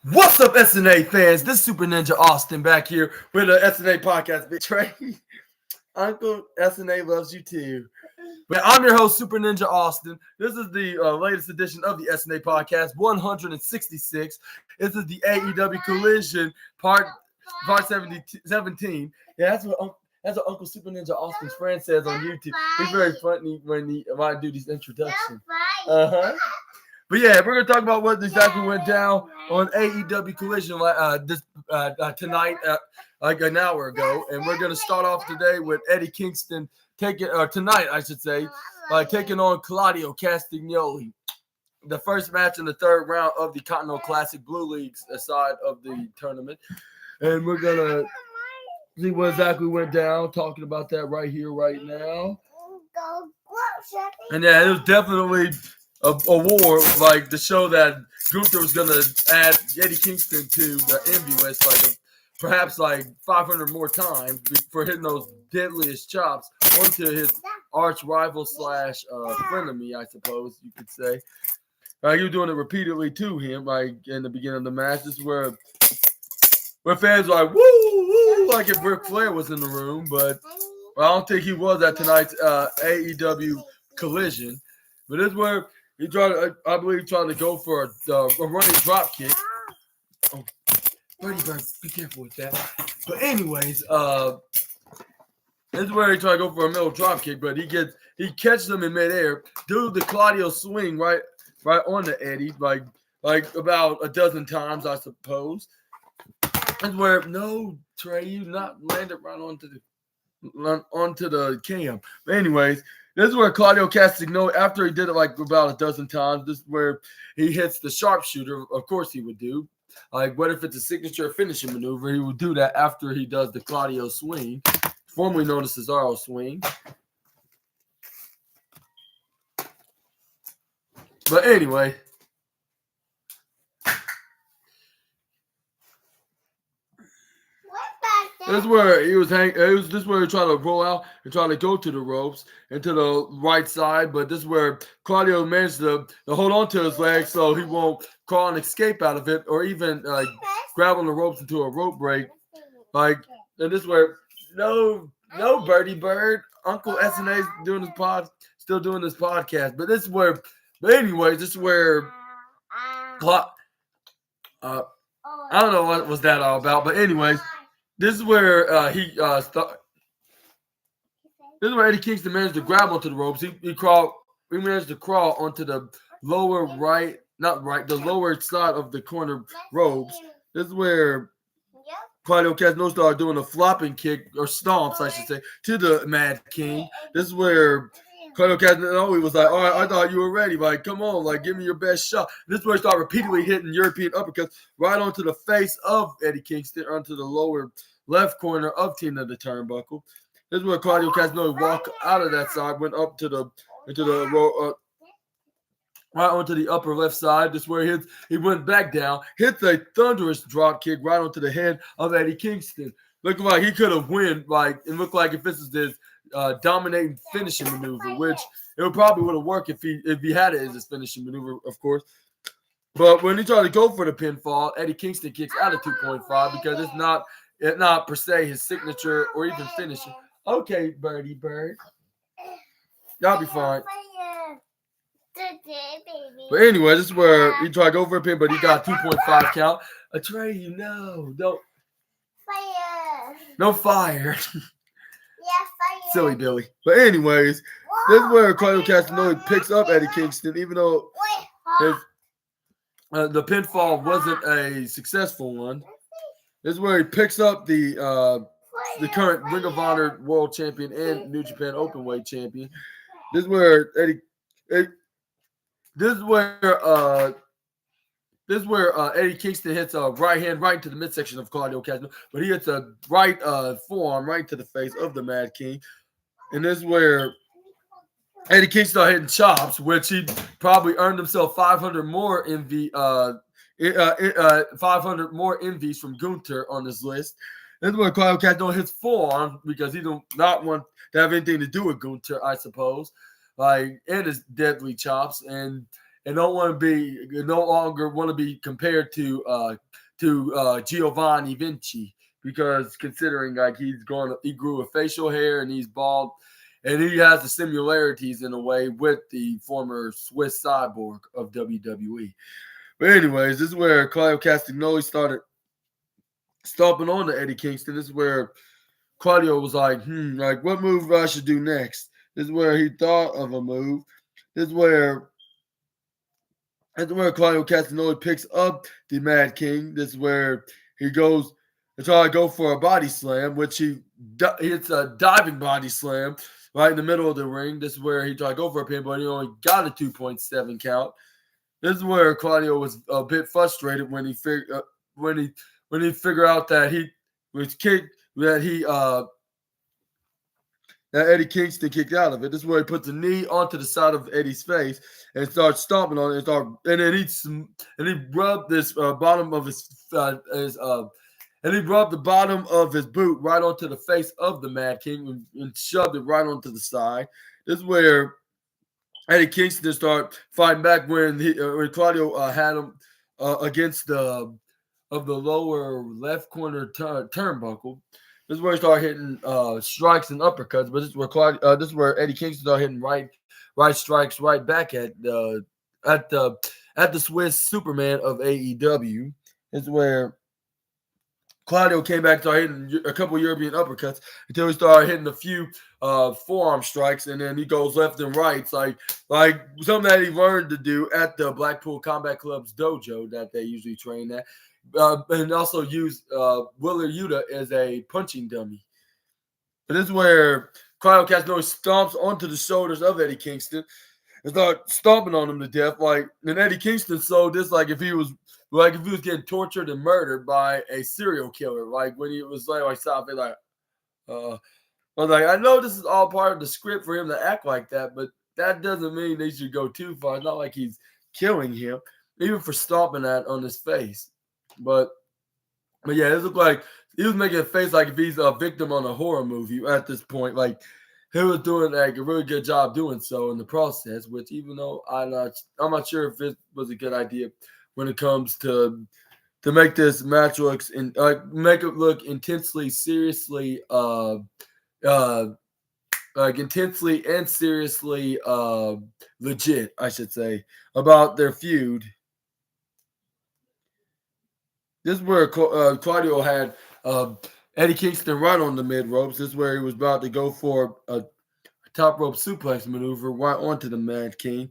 What's up, SNA fans? This is Super Ninja Austin back here with the SNA podcast. Big Trey, Uncle SNA loves you too. But I'm your host, Super Ninja Austin. This is the latest edition of the SNA podcast, 166. This is the AEW Collision part 17. Yeah, that's what Uncle Super Ninja Austin's friend says on YouTube. He's very funny when I do these introductions. But yeah, we're gonna talk about what exactly went down on AEW Collision tonight, like an hour ago, and we're gonna start off today with Eddie Kingston tonight, I should say, taking on Claudio Castagnoli. The first match in the third round of the Continental Classic Blue Leagues side of the tournament, and we're gonna see what exactly went down. Talking about that right here, right now. And yeah, it was definitely a war, like to show that Gunther was gonna add Eddie Kingston to the envy list, perhaps 500 more times for hitting those deadliest chops onto his arch rival slash frenemy, I suppose you could say. He was doing it repeatedly to him, in the beginning of the match. This is where fans were like, woo, woo, like if Ric Flair was in the room, but I don't think he was at tonight's AEW Collision. But this is where he tried to go for a running drop kick. Oh, Birdie Bird, be careful with that. But anyways, this is where he tried to go for a middle drop kick, but he catches him in midair, do the Claudio swing right on the Eddie, like about a dozen times, I suppose. That's where no Trey, you not landed right onto the cam. But anyways, this is where Claudio Castagnoli, after he did it about a dozen times, this is where he hits the sharpshooter. Of course he would do. What if it's a signature finishing maneuver? He would do that after he does the Claudio swing, formerly known as Cesaro swing. But anyway, this is where he was hanging. This is where he tried to roll out and try to go to the ropes and to the right side. But this is where Claudio managed to hold on to his leg so he won't crawl and escape out of it, or even grab on the ropes into a rope break. And this is where no Birdie Bird, Uncle SNA's still doing this podcast. But this is where. But anyways, this is where. I don't know what was that all about, but anyways. This is where this is where Eddie Kingston managed to grab onto the ropes. He managed to crawl onto the lower the lower side of the corner ropes. This is where Claudio Castagnoli started doing a flopping kick, or stomps, I should say, to the Mad King. This is where Claudio Castagnoli was like, all right, I thought you were ready. Come on, give me your best shot. This is where he started repeatedly hitting European uppercuts right onto the face of Eddie Kingston, onto the lower left corner of Tina the Turnbuckle. This is where Claudio Castagnoli walked out of that side, went up right onto the upper left side. This is where he went back down, hit a thunderous drop kick right onto the head of Eddie Kingston. Looking like he could have won. It looked like if this is this dominating finishing maneuver, which it probably would have worked if he had it as his finishing maneuver, of course. But when he tried to go for the pinfall, Eddie Kingston kicks out of 2.5 because it's not per se his signature or even finishing. Okay, Birdie Bird. Y'all be fine. But anyway, this is where he tried to go for a pin, but he got 2.5 count. Trey, don't. Fire. No fire. Yeah, fire. Silly Billy. But anyways, this is where Claudio Castagnoli picks up Eddie Kingston, even though the pinfall wasn't a successful one. This is where he picks up the current Ring of Honor World Champion and New Japan Openweight Champion. This is where Eddie Kingston hits a right hand right into the midsection of Claudio Castagnoli, but he hits a right forearm right to the face of the Mad King. And this is where Eddie Kingston started hitting chops, which he probably earned himself 500 more envies from Gunther on his list. This is where Claudio Castagnoli hits forearm because he do not want to have anything to do with Gunther, I suppose. And his deadly chops. And and no longer want to be compared to Giovanni Vinci, because considering like he grew a facial hair and he's bald, and he has the similarities in a way with the former Swiss cyborg of WWE. But anyways, this is where Claudio Castagnoli started stomping on to Eddie Kingston. This is where Claudio was like what move I should do next. This is where he thought of a move. This is where Claudio Castagnoli picks up the Mad King. This is where he goes to try to go for a body slam, which he hits a diving body slam right in the middle of the ring. This is where he tried to go for a pin, but he only got a 2.7 count. This is where Claudio was a bit frustrated when he figured out that he was kicked that Eddie Kingston kicked out of it. This is where he puts a knee onto the side of Eddie's face and starts stomping on it. And then he rubbed this bottom of he rubbed the bottom of his boot right onto the face of the Mad King and shoved it right onto the side. This is where Eddie Kingston started fighting back when Claudio had him against the lower left corner turnbuckle. This is where he started hitting strikes and uppercuts, but this is where Eddie Kingston started hitting right strikes right back at the Swiss Superman of AEW. This is where Claudio came back, started hitting a couple European uppercuts until he started hitting a few forearm strikes, and then he goes left and right. It's like something that he learned to do at the Blackpool Combat Club's dojo that they usually train at. And also use Wheeler Yuta as a punching dummy. And this is where Claudio Castagnoli stomps onto the shoulders of Eddie Kingston and start stomping on him to death. And Eddie Kingston sold this like if he was getting tortured and murdered by a serial killer. Like when he was stopping, I was like, I know this is all part of the script for him to act like that, but that doesn't mean they should go too far. It's not like he's killing him, even for stomping that on his face. But yeah, it looked like he was making a face like if he's a victim on a horror movie at this point. Like he was doing like a really good job doing so in the process. Which even though I'm not sure if it was a good idea when it comes to make this match make it look intensely, seriously, intensely and seriously legit, I should say, about their feud. This is where Claudio had Eddie Kingston right on the mid ropes. This is where he was about to go for a top rope suplex maneuver right onto the Mad King.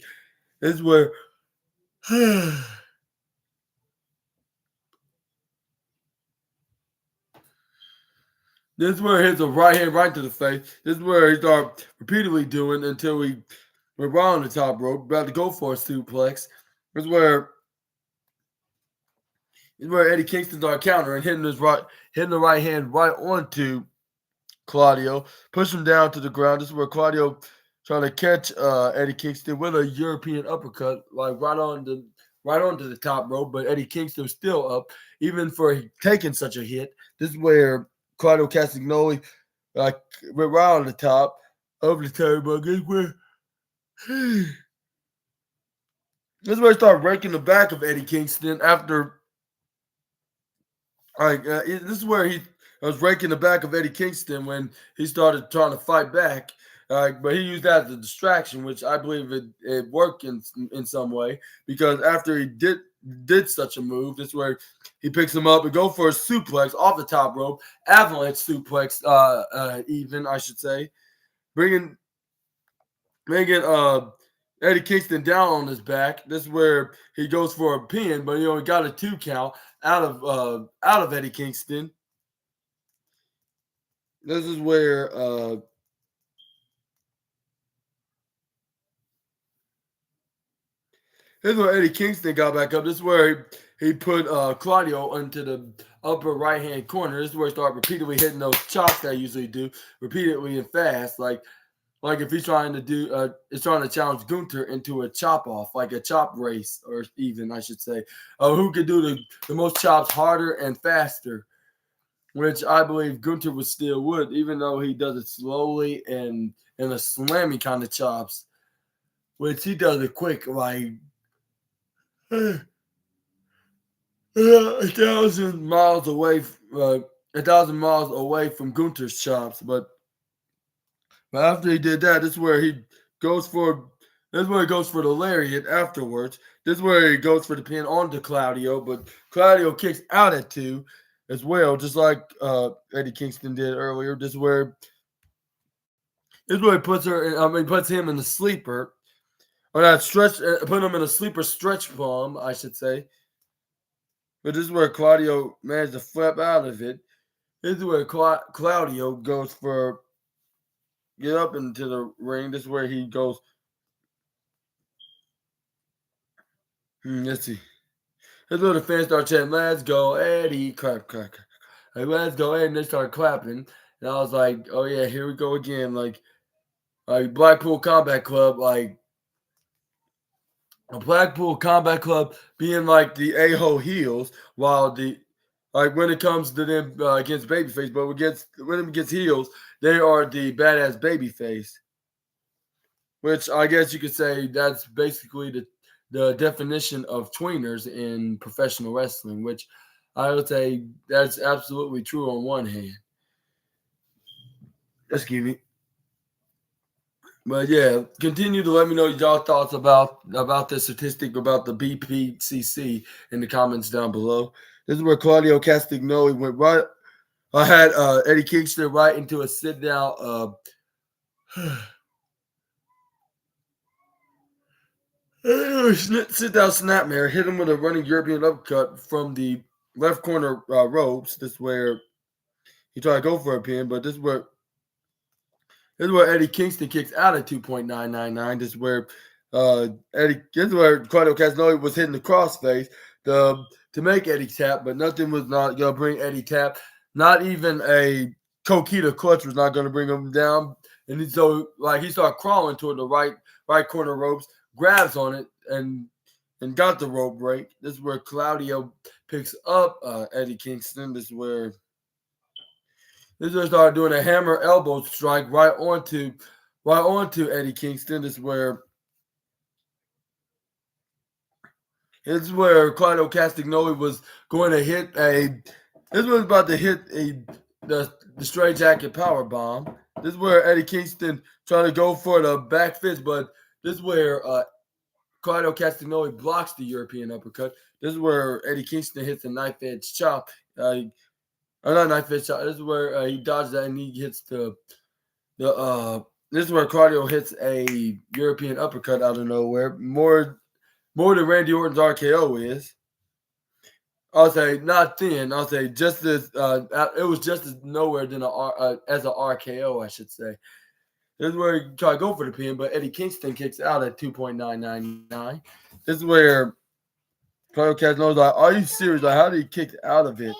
This is where this is where he hits a right hand right to the face. This is where he started repeatedly doing until we were right on the top rope, about to go for a suplex. This is where Eddie Kingston started countering, hitting the right hand right onto Claudio, push him down to the ground. This is where Claudio trying to catch Eddie Kingston with a European uppercut, like right onto the top rope. But Eddie Kingston was still up, even for taking such a hit. This is where Claudio Castagnoli went right on the top over the turnbuckle. This is where he started raking the back of Eddie Kingston after. This is where he was raking the back of Eddie Kingston when he started trying to fight back. But he used that as a distraction, which I believe it worked in some way, because after he did such a move, this is where he picks him up and go for a suplex off the top rope, avalanche suplex, even I should say, bringing Eddie Kingston down on his back. This is where he goes for a pin, but he only got a 2 count out of Eddie Kingston. This is where Eddie Kingston got back up. This is where he put Claudio into the upper right-hand corner. This is where he started repeatedly hitting those chops that I usually do, repeatedly and fast. Like if he's trying to challenge Gunther into a chop off, like a chop race, or even I should say, who could do the most chops harder and faster, which I believe Gunther would, even though he does it slowly and in a slammy kind of chops, which he does it quick, like 1,000 miles away, 1,000 miles away from Gunther's chops. But after he did that, goes for this is where he goes for the lariat afterwards. This is where he goes for the pin onto Claudio, but Claudio kicks out at 2 as well, just like Eddie Kingston did earlier. This is where he puts him in the sleeper. Or not stretch, put him in a sleeper stretch bomb, I should say. But this is where Claudio managed to flip out of it. This is where Claudio goes for get up into the ring. This is where he goes. Let's see. This is where the fans start chanting, "Let's go, Eddie!" Clap, clap, clap. Like, let's go, Eddie. And they start clapping. And I was like, oh, yeah, here we go again. Like Blackpool Combat Club, like a Blackpool Combat Club being like the a-hole heels, while when it comes to them against babyface, but when it gets heels, they are the badass babyface. Which I guess you could say that's basically the definition of tweeners in professional wrestling, which I would say that's absolutely true on one hand. Excuse me. But yeah, continue to let me know y'all thoughts about the statistic about the BPCC in the comments down below. This is where Claudio Castagnoli went right. I had Eddie Kingston right into a sit down. Sit down snapmare. Hit him with a running European uppercut from the left corner ropes. This is where he tried to go for a pin, but this is where Eddie Kingston kicks out at 2.999. This is where Claudio Castagnoli was hitting the crossface to make Eddie tap, but nothing was not going to bring Eddie tap. Not even a Coquita clutch was not going to bring him down. And he started crawling toward the right corner ropes, grabs on it, and got the rope break. This is where Claudio picks up Eddie Kingston. This is where started doing a hammer elbow strike right onto Eddie Kingston. This is where Claudio Castagnoli was going to hit about to hit the straight jacket power bomb. This is where Eddie Kingston trying to go for the back fist, but this is where Claudio Castagnoli blocks the European uppercut. This is where Eddie Kingston hits a knife edge chop. Not knife edge chop. This is where he dodges that and he hits this is where Claudio hits a European uppercut out of nowhere. More than Randy Orton's RKO is. I'll say not thin. I'll say just as it was just as nowhere than as an RKO, I should say. This is where he tried to go for the pin, but Eddie Kingston kicks out at 2.999. This is where Claudio Castagnoli was like, "Are you serious? Like, how did he kick out of it?"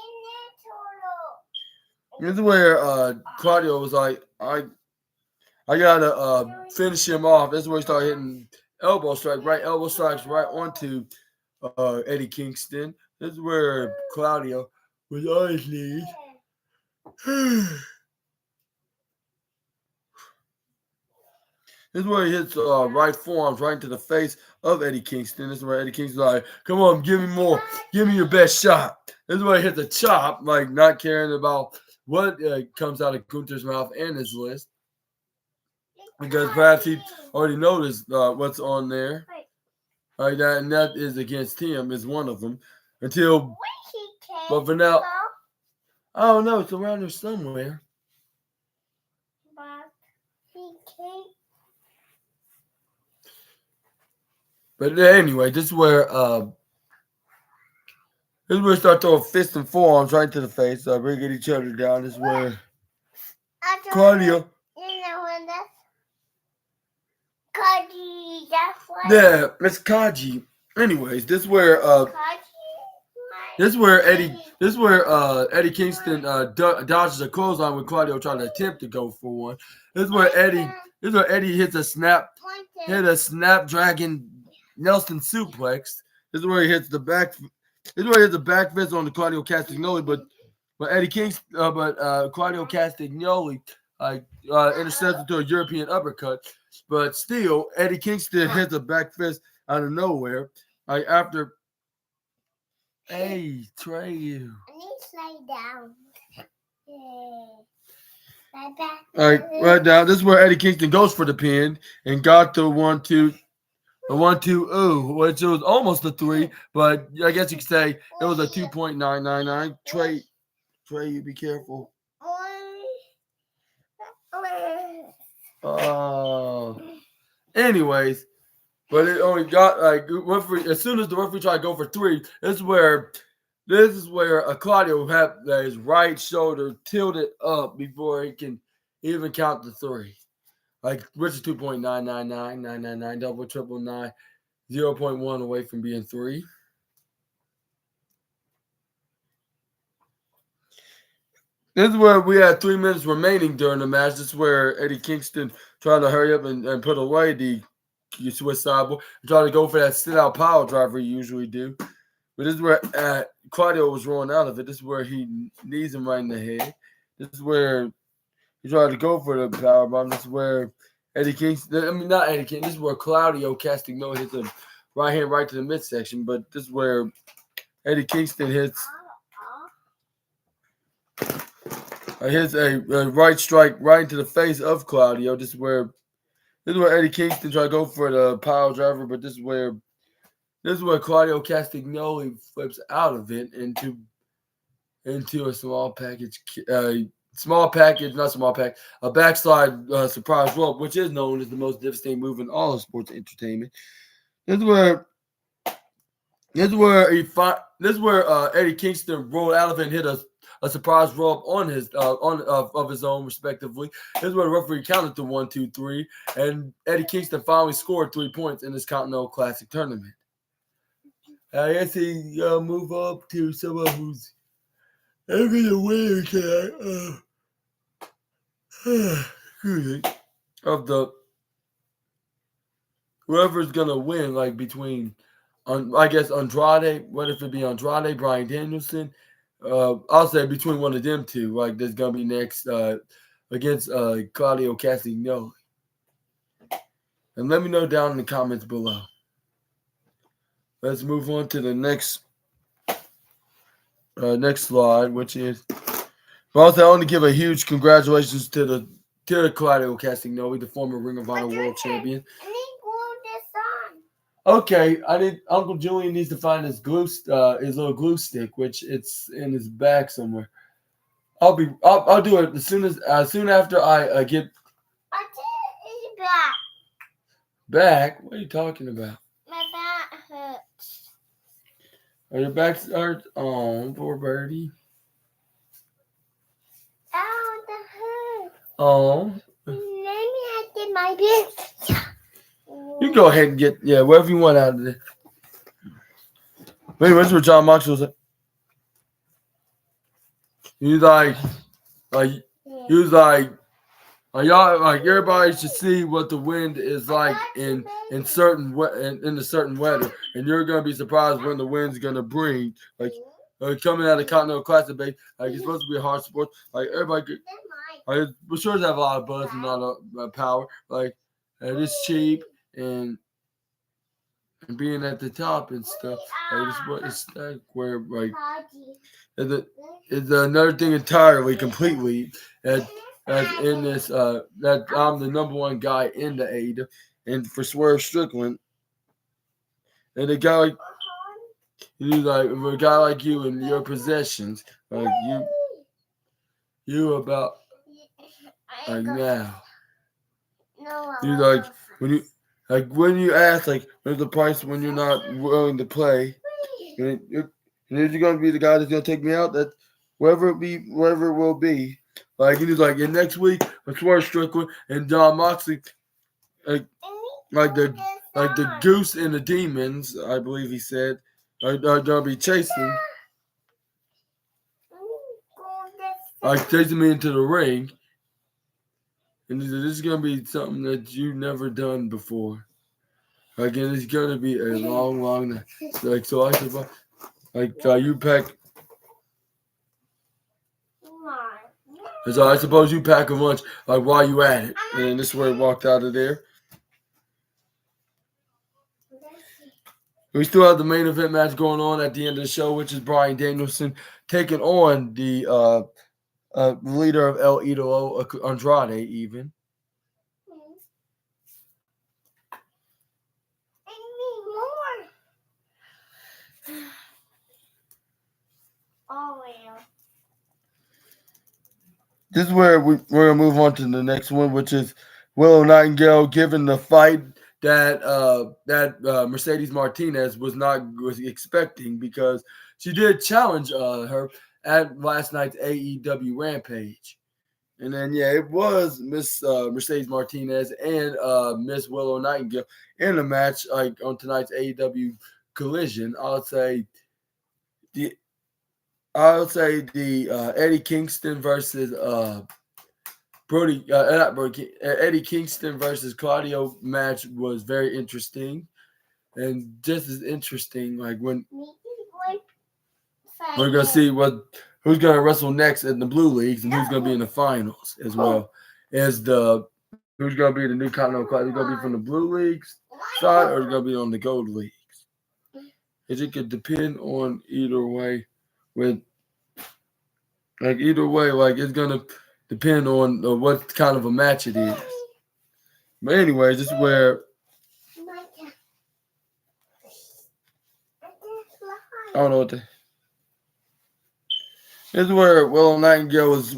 This is where Claudio was like, "I gotta finish him off." This is where he started hitting elbow strikes right onto Eddie Kingston. This is where Claudio was on his knees. This is where he hits right forearms right into the face of Eddie Kingston. This is where Eddie Kingston's like, "Come on, give me more. Give me your best shot." This is where he hits a chop, like not caring about what comes out of Gunther's mouth and his list. Because perhaps he already noticed what's on there. And that is against him, is one of them. But for now, I don't know. It's around there somewhere. But anyway, this is where we start throwing fists and forearms right to the face, bringing each other down. This is where Claudio. Yeah, it's Kaji. Anyways, this is where Eddie Kingston dodges a clothesline when Claudio tried to attempt to go for one. This is where Eddie hits a snapdragon Nelson suplex. This is where he hits the back. This is where he hits the back fist on the Claudio Castagnoli, but Claudio Castagnoli intercepted to a European uppercut. But still, Eddie Kingston hits a back fist out of nowhere. After Hey, Trey, you. I need to lay down. Lie back. All right now, this is where Eddie Kingston goes for the pin and got the 1-2. A 1-2, which was almost a 3, but I guess you could say it was a 2.999. Trey, you be careful. Anyways, but it only got like referee. As soon as the referee tried to go for 3, this is where Claudio had his right shoulder tilted up before he can even count the 3. Like which is 2.999, double triple 9, 0.1 away from being 3. This is where we had 3 minutes remaining during the match. This is where Eddie Kingston tried to hurry up and put away the Swiss Cyborg and try to go for that sit-out power driver he usually do. But this is where Claudio was rolling out of it. This is where he knees him right in the head. This is where he tried to go for the power bomb. This is where Eddie Kingston, not Eddie Kingston, this is where Claudio Castagnoli hits a right hand right to the midsection. But this is where Eddie Kingston hits a right strike right into the face of Claudio. This is where Eddie Kingston tried to go for the pile driver, but this is where Claudio Castagnoli flips out of it into a a backslide surprise rope, which is known as the most devastating move in all of sports entertainment. This is where Eddie Kingston rolled out of it and hit a surprise roll-up on his of his own, respectively. This is where the referee counted to 1, 2, 3, and Eddie Kingston finally scored 3 points in this Continental Classic tournament. I guess he move up to someone who's every winner tonight. Of the whoever's gonna win, like between, I guess Andrade. What if it be Andrade, Bryan Danielson? I'll say between one of them two, like there's gonna be next against Claudio Castagnoli. And let me know down in the comments below. Let's move on to the next slide, which is. But also, I want to give a huge congratulations to Claudio Castagnoli, the former Ring of Honor World Champion. Okay, Uncle Julian needs to find his little glue stick, which it's in his bag somewhere. I'll do it as soon after I get back. What are you talking about? My back hurts. Oh, your back hurts? Oh, poor birdie. Oh, that hurts. Oh. Let me get my beard. You go ahead and get whatever you want out of there. Wait, what's what John Moxley said? He was like y'all like everybody should see what the wind is like in the certain weather, and you're gonna be surprised when the wind's gonna bring coming out of Continental Classic base. Like it's supposed to be a hard sport. Like everybody, we're sure to have a lot of buzz and a lot of power. Like it's cheap and being at the top and stuff. Like it's like where like it's another thing entirely, completely. As in this, that I'm the number one guy in the AEW, and for Swerve Strickland, and a guy like you and your possessions, like you about like now. You like when you ask when's the price when you're not willing to play, and if you're gonna be the guy that's gonna take me out, that wherever it will be. Like he's like next week with Swerve Strickland and John Moxley, like the Goose and the Demons, I believe he said, are gonna be chasing me into the ring, and he said, this is gonna be something that you've never done before. Again, it's gonna be a long night. Like so, I said, you pack. So I suppose you pack a lunch while you at it. And this is where he walked out of there. We still have the main event match going on at the end of the show, which is Bryan Danielson taking on the leader of El Idolo, Andrade, even. I need more. Oh, well. This is where we're going to move on to the next one, which is Willow Nightingale giving the fight that Mercedes Martinez was expecting, because she did challenge her at last night's AEW Rampage. And then, yeah, it was Miss Mercedes Martinez and Miss Willow Nightingale in a match like on tonight's AEW Collision. The Eddie Kingston versus Eddie Kingston versus Claudio match was very interesting, and just as interesting, like when we're gonna see who's gonna wrestle next in the blue leagues and who's gonna be in the finals, as well as who's gonna be the new Continental Class. Is gonna be from the blue leagues side, or is gonna be on the gold leagues? It could depend on either way. Either way, it's gonna depend on what kind of a match it is. But anyways, this is where I don't know what the. This is where Willow Nightingale was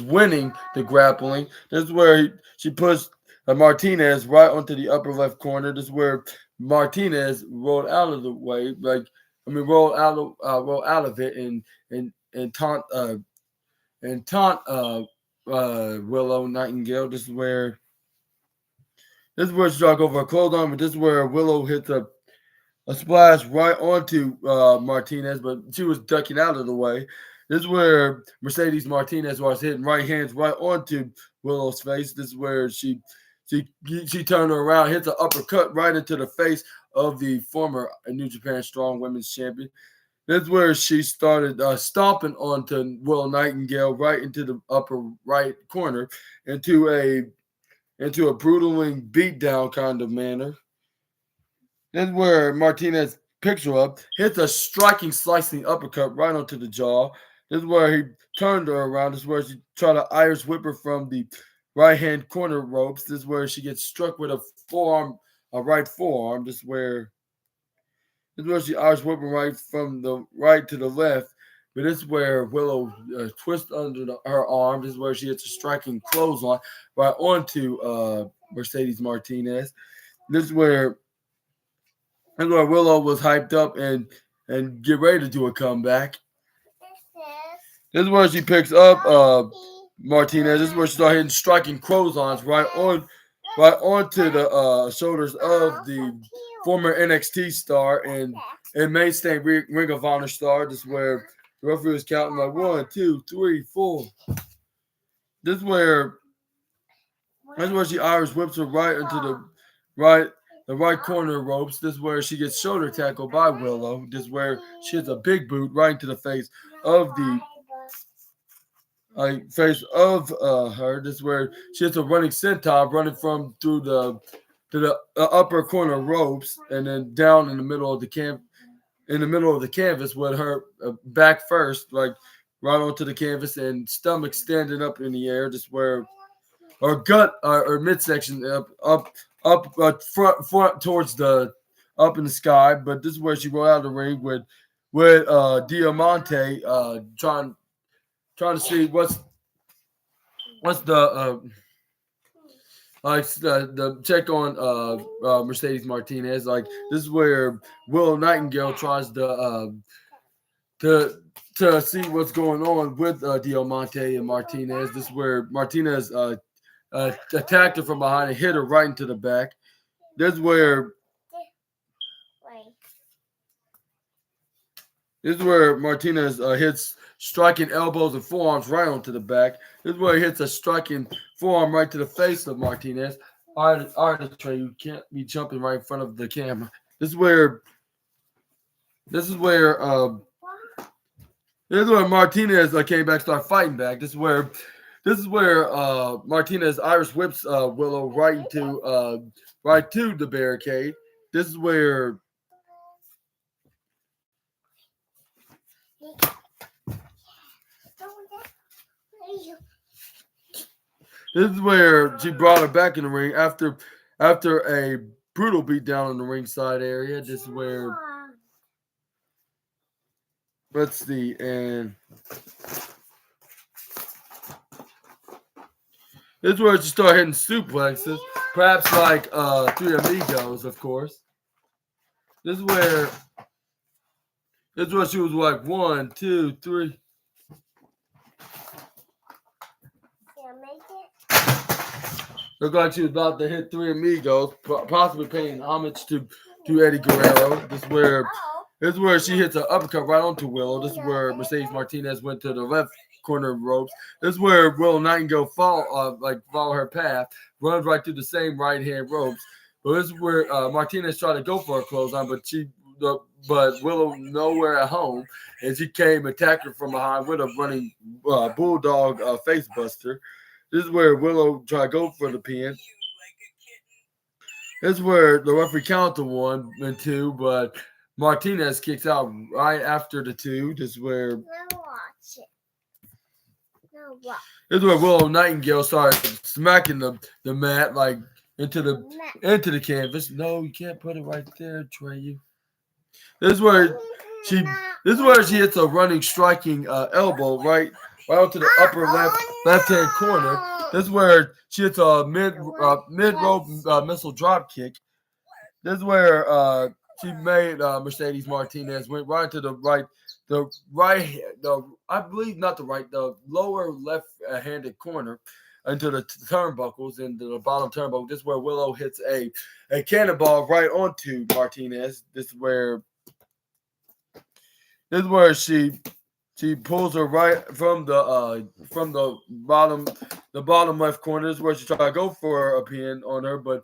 winning the grappling. This is where she pushed Martinez right onto the upper left corner. This is where Martinez rolled out of the way, rolled out of it and taunt Willow Nightingale. This is where she struck over a clothesline, but this is where Willow hits a splash right onto Martinez, but she was ducking out of the way. This is where Mercedes Martinez was hitting right hands right onto Willow's face. This is where she turned her around, hit the uppercut right into the face of the former New Japan Strong Women's Champion. This is where she started stomping onto Willow Nightingale right into the upper right corner into a brutaling beatdown kind of manner. This is where Martinez picks her up, hits a striking, slicing uppercut right onto the jaw. This is where he turned her around. This is where she tried to Irish whip her from the right-hand corner ropes. This is where she gets struck with a right forearm. This is where she Irish whip her right from the right to the left. But this is where Willow twists under her arm. This is where she hits a striking clothesline right onto Mercedes Martinez. This is where Willow was hyped up and get ready to do a comeback. This is where she picks up Martinez. This is where she started hitting striking clotheslines right onto the shoulders of the former NXT star and mainstay Ring of Honor star. This is where the referee was counting like 1, 2, 3, 4. This is where she Irish whips her right into the right corner ropes. This is where she gets shoulder tackled by Willow. This is where she hits a big boot right into the face of the her. This is where she hits a running senton running through the upper corner ropes and then down in the middle of the canvas with her back first, right onto the canvas and stomach standing up in the air. Just where her gut or midsection up front towards the up in the sky. But this is where she rolled out of the ring with Diamante trying to see what's the check on Mercedes Martinez. This is where Willow Nightingale tries to see what's going on with Diamante and Martinez. This is where Martinez attacked her from behind and hit her right into the back. This is where Martinez hits striking elbows and forearms right onto the back. This is where he hits a striking forearm right to the face of Martinez. Artistry, you can't be jumping right in front of the camera. This is where Martinez came back, started fighting back. This is where Martinez Irish whips Willow right to the barricade. This is where This is where she brought her back in the ring after a brutal beatdown in the ringside area. This is where, let's see, and this is where she started hitting suplexes, perhaps like Three Amigos, of course. This is where she was like 1, 2, 3. Looked like she was about to hit Three Amigos, possibly paying homage to Eddie Guerrero. This is where she hits an uppercut right onto Willow. This is where Mercedes Martinez went to the left corner of ropes. This is where Willow Nightingale follow her path, runs right through the same right hand ropes. But this is where Martinez tried to go for a clothesline, but Willow nowhere at home, and she came attacked her from behind with a running bulldog face buster. This is where Willow tried to go for the pin. This is where the referee counted 1 and 2, but Martinez kicks out right after the 2. This is where This is where Willow Nightingale started smacking the mat like into the canvas. No, you can't put it right there, Trey. This is where she hits a running striking elbow right onto the upper left hand corner. This is where she hits a mid rope missile drop kick. This is where she made Mercedes Martinez went right to the lower left-handed corner into the turnbuckles, into the bottom turnbuckle. This is where Willow hits a cannonball right onto Martinez. This is where she pulls her right from the bottom left corner. This is where she tried to go for a pin on her, but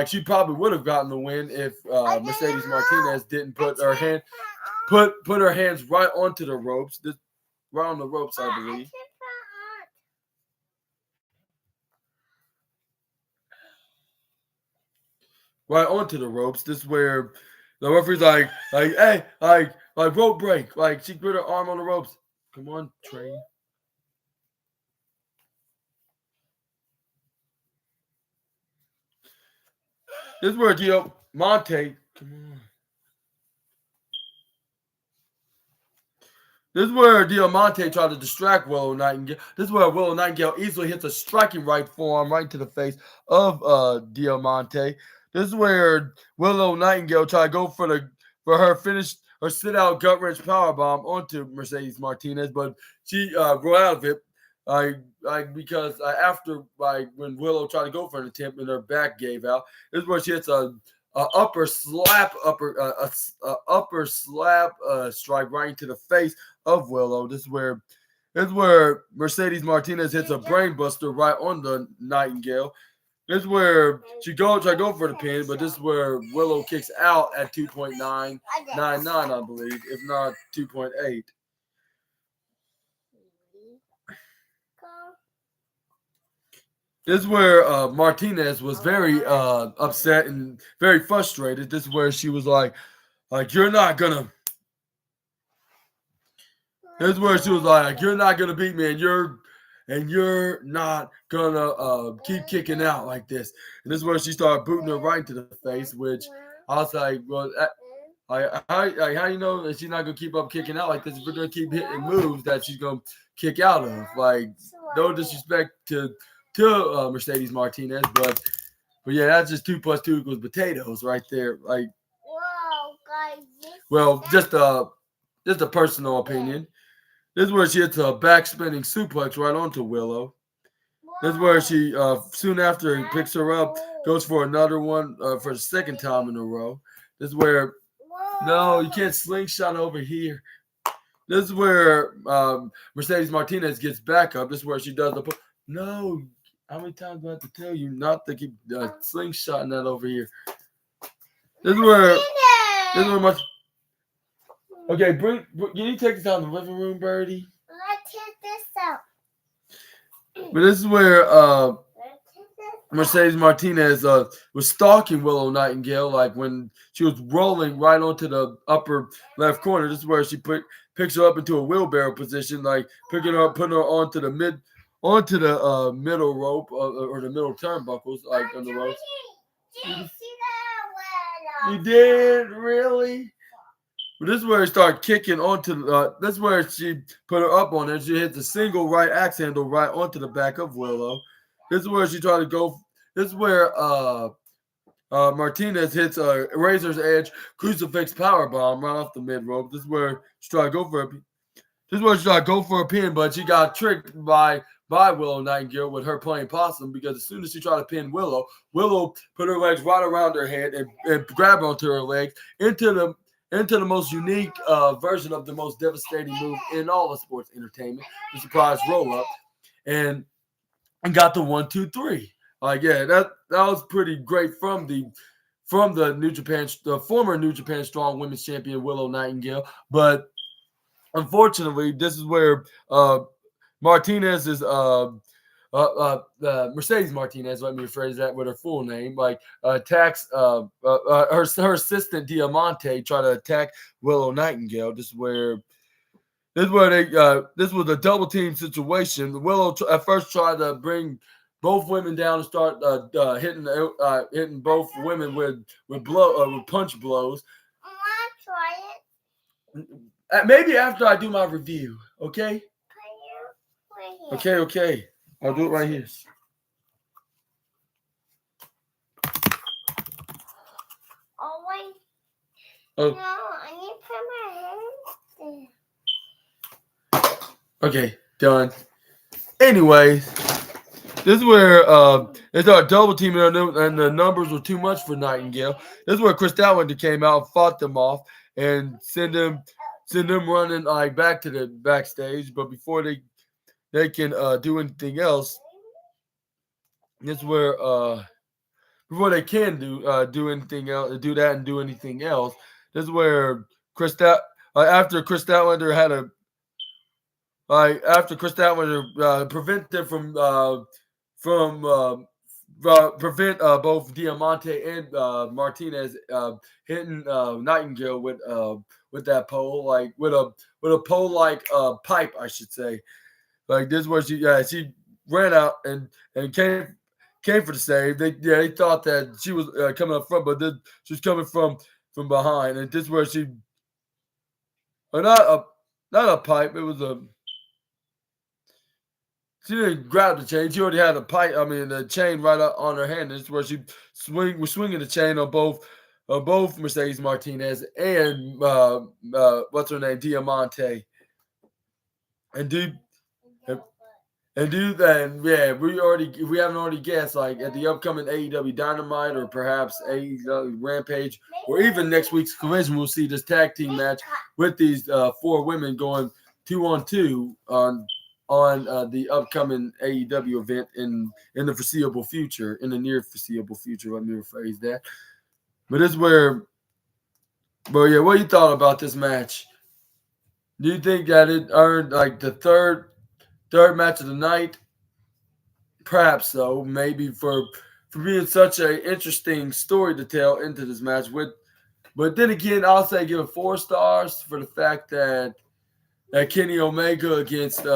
she probably would have gotten the win if Mercedes Martinez didn't put her hands right onto the ropes. Right on the ropes, I believe. Right onto the ropes. This is where the referee's hey, rope break. Like, she put her arm on the ropes. Come on, Trey. This is where Diamante. Come on. This is where Diamante tried to distract Willow Nightingale. This is where Willow Nightingale easily hits a striking right forearm right into the face of Diamante. This is where Willow Nightingale tried to go for her finish or sit out gut wrench powerbomb onto Mercedes Martinez, but she grew out of it. Because after when Willow tried to go for an attempt and her back gave out, this is where she hits a upper slap strike right into the face of Willow. This is where Mercedes Martinez hits a brainbuster right on the Nightingale. This is where she try to go for the pin, but this is where Willow kicks out at 2.999, I believe, if not 2.8. This is where Martinez was very upset and very frustrated. This is where she was like you're not gonna. This is where she was like you're not gonna beat me, and you're not gonna keep kicking out like this. And this is where she started booting her right into the face, which I was like, well, how you know that she's not gonna keep up kicking out like this? If we're gonna keep hitting moves that she's gonna kick out of, like, no disrespect to Mercedes Martinez, but yeah, that's just 2 + 2 = potatoes right there. Like, well, just a personal opinion. This is where she hits a back spinning suplex right onto Willow. This is where she soon after he picks her up, goes for another one for the second time in a row. This is where no, you can't slingshot over here. This is where Mercedes Martinez gets back up. This is where she does the no. How many times do I have to tell you not to keep slingshotting that over here? This is where much. Okay, can you take this out in the living room, Birdie? Let's take this out. But this is where Mercedes Martinez was stalking Willow Nightingale, like when she was rolling right onto the upper left corner. This is where she picks her up into a wheelbarrow position, like picking her up, putting her onto onto the middle rope or the middle turnbuckles, like on the ropes. You did really? But this is where he started kicking onto. This is where she put her up on it. She hit the single right axe handle right onto the back of Willow. This is where she tried to go. This is where Martinez hits a Razor's Edge crucifix powerbomb right off the mid rope. This is where she tried to go for a. This is where she tried to go for a pin, but she got tricked by Willow Nightingale with her playing possum, because as soon as she tried to pin Willow, Willow put her legs right around her head and grabbed onto her legs into the most unique version of the most devastating move in all of sports entertainment, the surprise roll up, and got the 1, 2, 3. Like, yeah, that was pretty great from the New Japan, the former New Japan Strong Women's Champion Willow Nightingale. But unfortunately, this is where Martinez is Mercedes Martinez, let me rephrase that with her full name, like attacks her assistant Diamante, try to attack Willow Nightingale. This was a double team situation. Willow at first tried to bring both women down and start hitting both women with punch blows. I want to try it. Maybe after I do my review, okay? Right here. Okay. I'll do it right here. Oh, wait. Oh. No, I need to put my hands there. Okay, done. Anyways, this is where they started double teaming and the numbers were too much for Nightingale. This is where Chris Statlander came out and fought them off and send them running like back to the backstage. But before they can do anything else, this is where before they can do anything else, do that and do anything else. This is where after Chris Statlander had a prevent them prevent both Diamante and Martinez hitting Nightingale with that pole, like with a pole like pipe, I should say. Like this, where she ran out and came for the save. They thought that she was coming up front, but she was coming from behind. And this, where she, not a pipe. It was she didn't grab the chain. She already had the chain right on her hand. This is where she was swinging the chain on both Mercedes Martinez and what's her name, Diamante. And we haven't already guessed, like at the upcoming AEW Dynamite or perhaps AEW Rampage or even next week's Collision, we'll see this tag team match with these 4 women going 2-on-2 on the upcoming AEW event in the foreseeable future, in the near foreseeable future. Let me rephrase that. But this is where, what you thought about this match? Do you think that it earned like the third match of the night? Perhaps so. Maybe for being such an interesting story to tell into this match. But then again, I'll say give it 4 stars for the fact that Kenny Omega against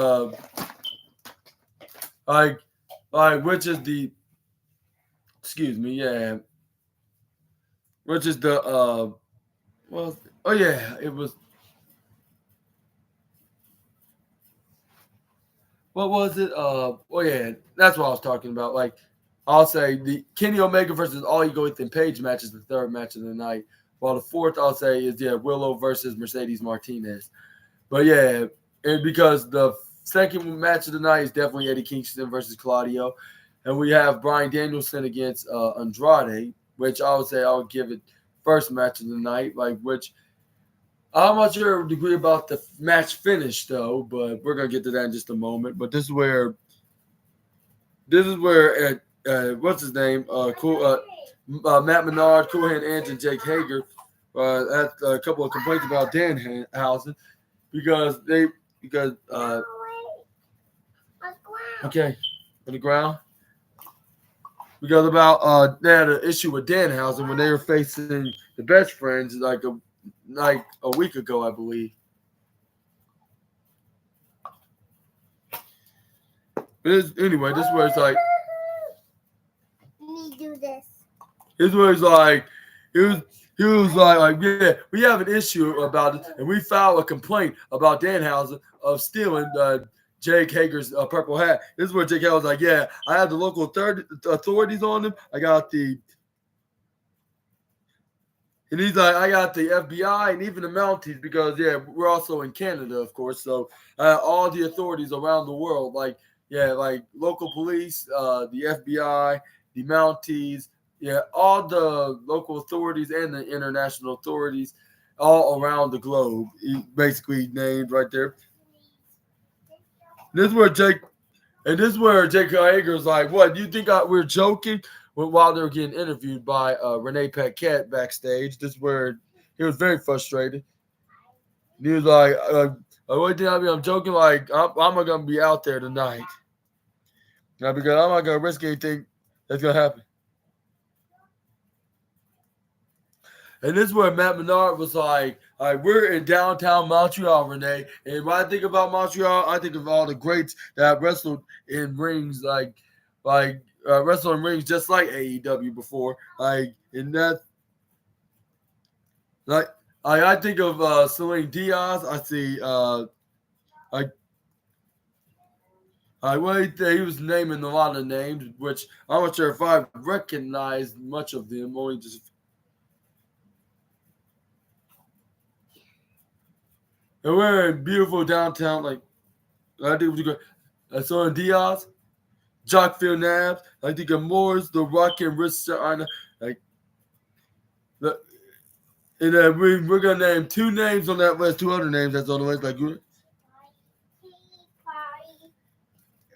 which is the it was. What was it? That's what I was talking about. Like, I'll say the Kenny Omega versus All Ego Ethan Page match is the 3rd match of the night, while the 4th I'll say is Willow versus Mercedes Martinez. But and because the 2nd match of the night is definitely Eddie Kingston versus Claudio, and we have Bryan Danielson against Andrade, which I would say I would give it 1st match of the night, which. I'm not sure a degree about the match finish though, but we're gonna get to that in just a moment. But this is where what's his name? Matt Menard, Cool Hand Ange, and Jake Hager had a couple of complaints about Danhausen because on the ground. Because about they had an issue with Danhausen when they were facing the Best Friends like a week ago, I believe. Anyway, this is where it's like. Me do this. This is where it's like. He was like, yeah, we have an issue about it, and we filed a complaint about Danhausen of stealing Jake Hager's purple hat. This is where Jake Hager was like, yeah, I have the local authorities on him. I got the And he's like, I got the FBI and even the Mounties because, yeah, we're also in Canada, of course. So all the authorities around the world, like local police, the FBI, the Mounties, yeah, all the local authorities and the international authorities all around the globe. He basically named right there. This is where Jake Hager's like, what, do you think we're joking? While they were getting interviewed by Renee Paquette backstage. This is where he was very frustrated. And he was like, what do you think? I mean, I'm joking. Like, I'm not going to be out there tonight. Now, because I'm not going to risk anything that's going to happen. And this is where Matt Menard was like, we're in downtown Montreal, Renee. And when I think about Montreal, I think of all the greats that have wrestled in rings wrestling rings just like AEW before. I think of Celine Diaz. I see he was naming a lot of names, which I'm not sure if I recognized much of them, only just. And we're in beautiful downtown, I think we go. Celine Diaz, Jacques Villeneuve, I think of Morris, The Rock, and Rich Serrano. And then we're gonna name 2 names on that list, 2 other names that's on the list.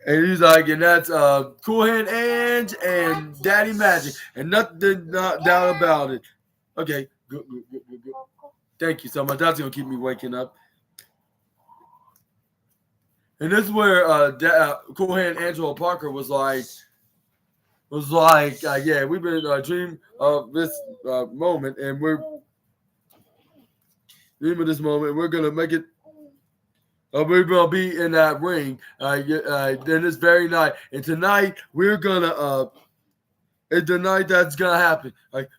And he's like, and that's Cool Hand Ange and Daddy Magic, and nothing not doubt about it. Okay, good. Thank you so much. That's gonna keep me waking up. And this is where Cool Hand Angelo Parker was like, yeah, we've been dreaming of this moment, and we're dreaming this moment. We're gonna make it. We're gonna be in that ring then this very night, and tonight we're gonna. It's the night that's gonna happen,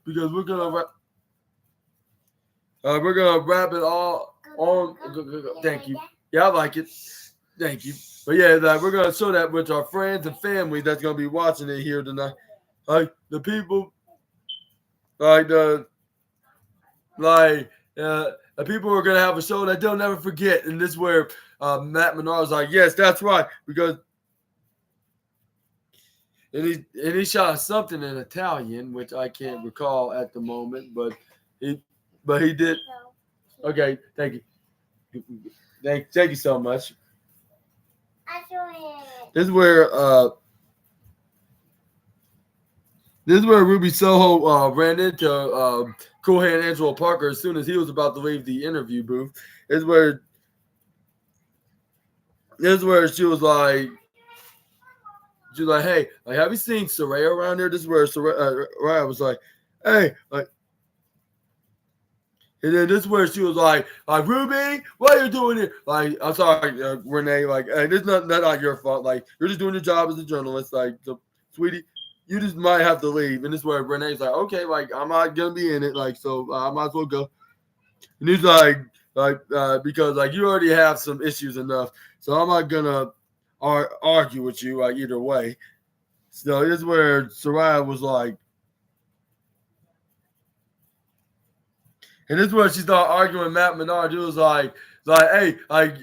because we're gonna wrap it all on. Thank you. Yeah, I like it. Thank you. But yeah, we're gonna show that with our friends and family that's gonna be watching it here tonight. The people, the people are gonna have a show that they'll never forget. And this is where Matt Menard was like, yes, that's right, because and he shot something in Italian, which I can't recall at the moment, but he did. Okay, thank you. Thank you so much. This is where Ruby Soho ran into Cool Hand Angelo Parker as soon as he was about to leave the interview booth. This is where she was like, hey, have you seen Saraya around here? This is where Saraya was like, hey, and then this is where she was like, Ruby, what are you doing here? I'm sorry, Renee. Hey, this is not your fault. You're just doing your job as a journalist. Sweetie, you just might have to leave. And this is where Renee's like, okay, I'm not gonna be in it. So I might as well go. And he's like, because you already have some issues enough. So I'm not gonna argue with you either way. So this is where Saraya was like. And this is where she started arguing with Matt Menard. He was like, hey,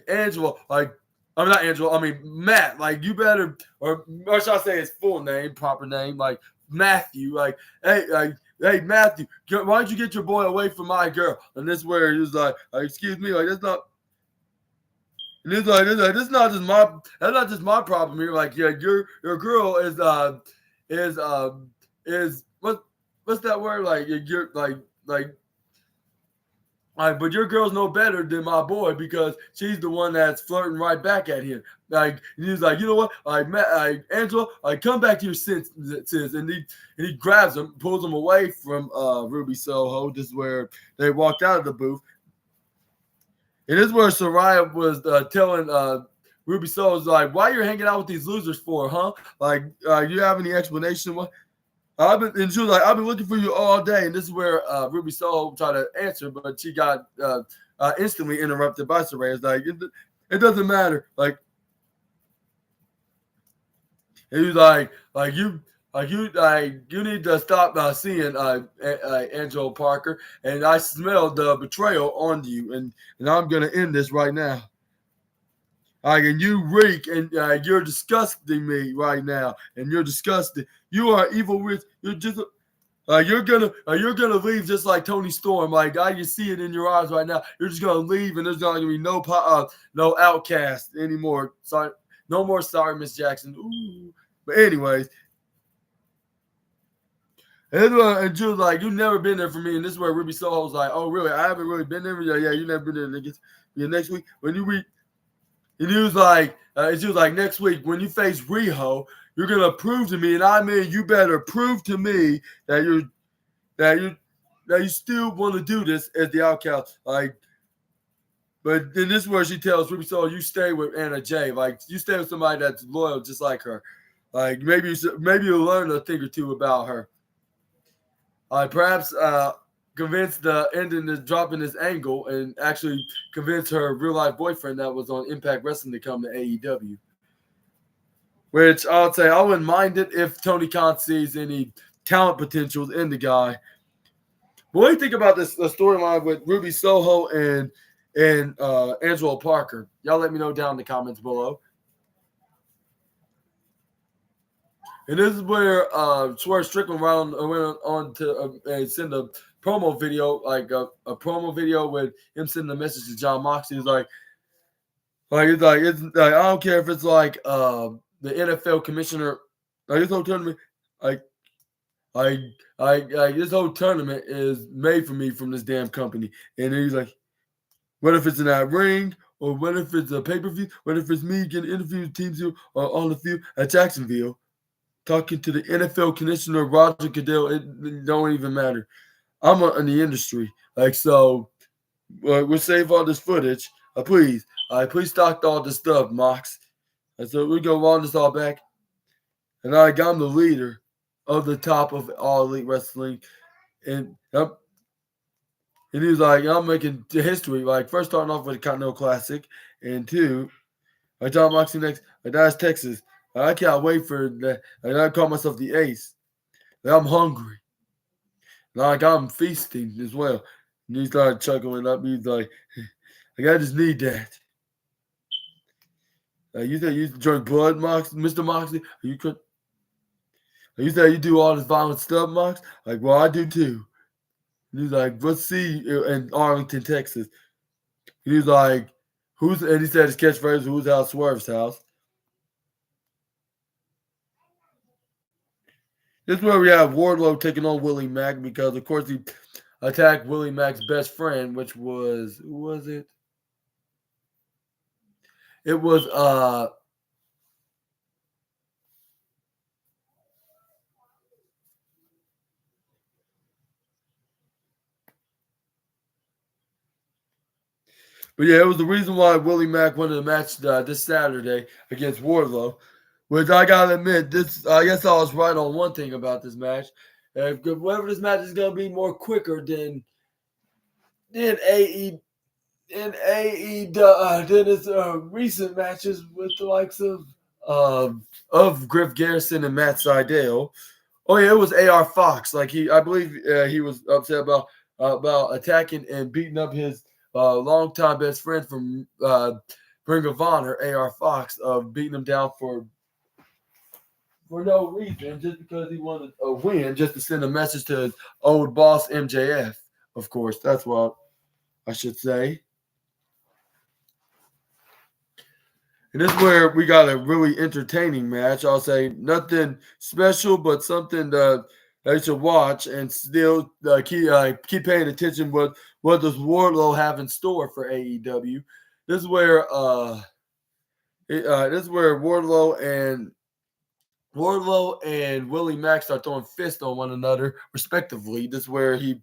Angelo, I'm not Angelo, I mean Matt, you better, or should I say his full name, proper name, Matthew, hey, Matthew, why don't you get your boy away from my girl? And this is where he was like, excuse me, that's not. And he's like, that's not just my problem here. Yeah, your girl is what's that word? You're but your girl's no better than my boy because she's the one that's flirting right back at him. He's like, you know what? Angelo, come back to your senses. And he grabs him, pulls him away from Ruby Soho. This is where they walked out of the booth. And this is where Saraya was telling Ruby Soho's like, why you're hanging out with these losers for, huh? Like, you have any explanation? What? And she was like, I've been looking for you all day. And this is where Ruby Soho tried to answer, but she got instantly interrupted by Saraya. It's like, it doesn't matter. Like, he was you need to stop seeing Angelo Parker, and I smell the betrayal on you, and I'm gonna end this right now. And you reek, and you're disgusting me right now, and you're disgusting. You are evil. You're just. You're gonna leave just like Tony Storm. Like I can see it in your eyes right now. You're just gonna leave, and there's not gonna be no outcast anymore. Sorry, no more. Sorry, Miss Jackson. Ooh. But anyways, and she was like, "You've never been there for me." And this is where Ruby Soho's like, "Oh, really? I haven't really been there. Yeah, you never been there. Niggas. Yeah, next week when you read." And he was like, she was like, next week when you face Riho, you're gonna prove to me, and I mean, you better prove to me that you still want to do this as the outcast. Like, but then this is where she tells Ruby Soho, you stay with Anna Jay. Like, you stay with somebody that's loyal, just like her. Like, maybe you'll learn a thing or two about her. Perhaps convince the ending is dropping this angle and actually convince her real life boyfriend that was on Impact Wrestling to come to AEW. Which I'll say I wouldn't mind it if Tony Khan sees any talent potentials in the guy. But what do you think about this storyline with Ruby Soho and Angelo Parker? Y'all let me know down in the comments below. And this is where Swerve Strickland went on to send a promo video, like a promo video with him sending a message to John Moxley. He's like it's like I don't care if it's like the NFL commissioner, like this whole tournament, like this whole tournament is made for me from this damn company. And he's like, what if it's in that ring, or what if it's a pay-per-view? What if it's me getting interviewed teams here on the field at Jacksonville? Talking to the NFL commissioner, Roger Goodell, it don't even matter. I'm in the industry. Like, so we'll save all this footage. Please stock all this stuff, Mox. And so we go run this all back. And I'm the leader of the top of all elite wrestling. And he was like, I'm making history. Like, first starting off with the Continental Classic. And two, like John Moxley next. Like, that's Texas. I can't wait for that. And I call myself the ace. Like, I'm hungry. Like, I'm feasting as well. And he started chuckling up. He's like, I just need that. You said you drink blood, Mr. Moxley? You said you do all this violent stuff, Mox? Like, well, I do too. And he's like, let's see in Arlington, Texas. And he's like, and he said his catchphrase, who's house, Swerve's house. This is where we have Wardlow taking on Willie Mack because, of course, he attacked Willie Mack's best friend, which was, who was it? It was, but yeah, it was the reason why Willie Mack won the match this Saturday against Wardlow. Which I gotta admit, I guess I was right on one thing about this match. Whatever this match is gonna be more quicker than AEW than its recent matches with the likes of Griff Garrison and Matt Sydal. Oh yeah, it was AR Fox. Like I believe he was upset about attacking and beating up his longtime best friend from Ring of Honor, AR Fox, of beating him down for no reason, just because he wanted a win, just to send a message to his old boss MJF. Of course, that's what I should say. And this is where we got a really entertaining match. I'll say nothing special, but something that you should watch and still keep paying attention. What does Wardlow have in store for AEW? This is where Wardlow and Willie Mack start throwing fists on one another, respectively. This is where he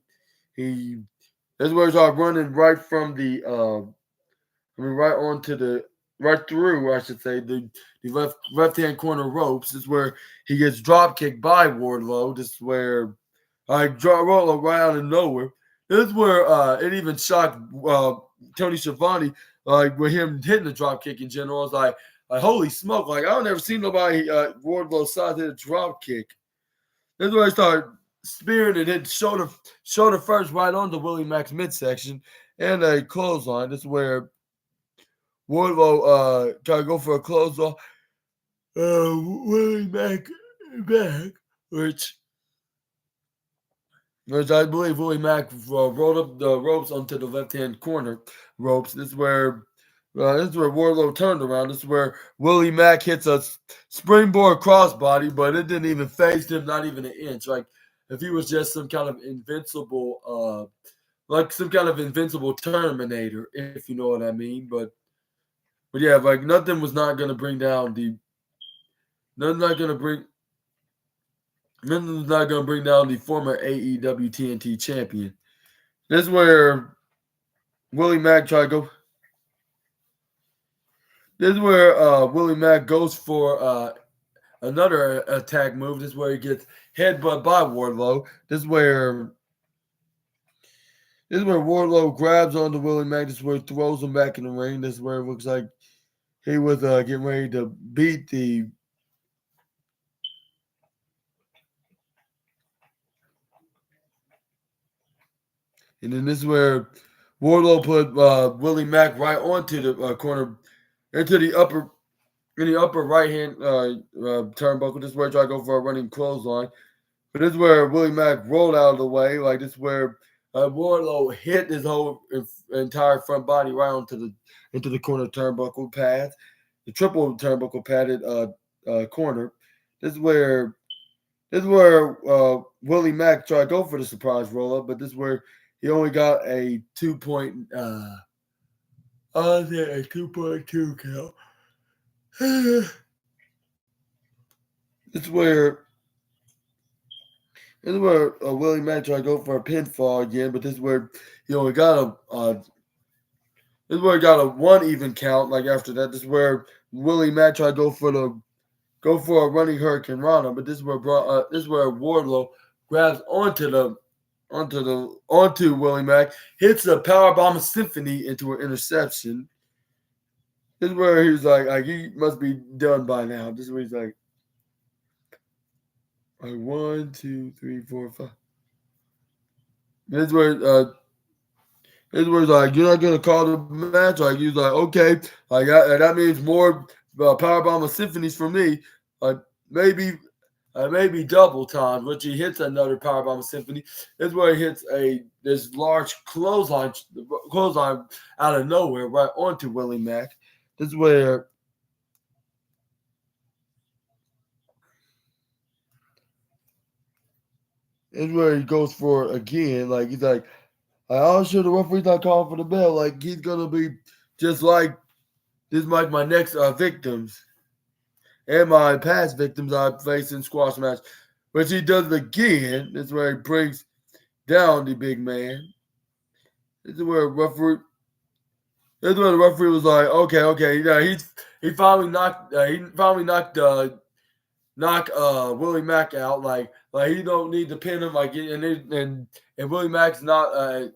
started running right from the right onto the right through, I should say, the left hand corner ropes. This is where he gets drop kicked by Wardlow. This is where I draw Wardlow right out of nowhere. This is where it even shocked Tony Schiavone, like with him hitting the drop kick in general. I was like holy smoke! Like I don't ever see nobody Wardlow side hit a drop kick. This is where I started spearing and hit shoulder first right onto Willie Mack's midsection and a clothesline. This is where Wardlow tried to go for a clothesline. Willie Mack back, which I believe Willie Mack rolled up the ropes onto the left-hand corner ropes. This is where Wardlow turned around. This is where Willie Mack hits a springboard crossbody, but it didn't even phase him, not even an inch. Like if he was just some kind of invincible, Terminator, if you know what I mean. But yeah, like nothing was not going to bring down nothing's not going to bring. Nothing's not going to bring down the former AEW TNT champion. This is where Willie Mack tried to go. This is where Willie Mack goes for another attack move. This is where he gets headbutt by Wardlow. This is where Wardlow grabs onto Willie Mack. This is where he throws him back in the ring. This is where it looks like he was getting ready to beat the. And then this is where Wardlow put Willie Mack right onto the corner, into the upper right hand turnbuckle. This is where I try to go for a running clothesline. But this is where Willie Mack rolled out of the way. Like this is where Wardlow hit his whole entire front body right into the corner turnbuckle pad, the triple turnbuckle padded corner. This is where Willie Mack tried to go for the surprise roll up, but this is where he only got a 2.2 count. This is where Willie Mack tried to go for a pinfall again, but this is where he only got a one even count. Like after that, this is where Willie Mack tried to go for a running Hurricane Rana, but this is where Wardlow grabs onto Willie Mack, hits a powerbomb symphony into an interception. This is where he's like he must be done by now. This is where he's like 1, 2, 3, 4, 5. This is where he's like, you're not gonna call the match. Like he's like, okay, like that means more powerbomb symphonies for me. Maybe double time, which he hits another powerbomb symphony. This is where he hits this large clothesline out of nowhere right onto Willie Mack. This is where he goes for again. Like he's like, I'm sure the referee's not calling for the bell. Like he's gonna be just like this. Like my next victims and my past victims I faced in squash match, which he does it again. This is where he brings down the big man. This is where the referee was like, okay, yeah, he finally knocked Willie Mack out. Like he don't need to pin him. Like and Willie Mack's not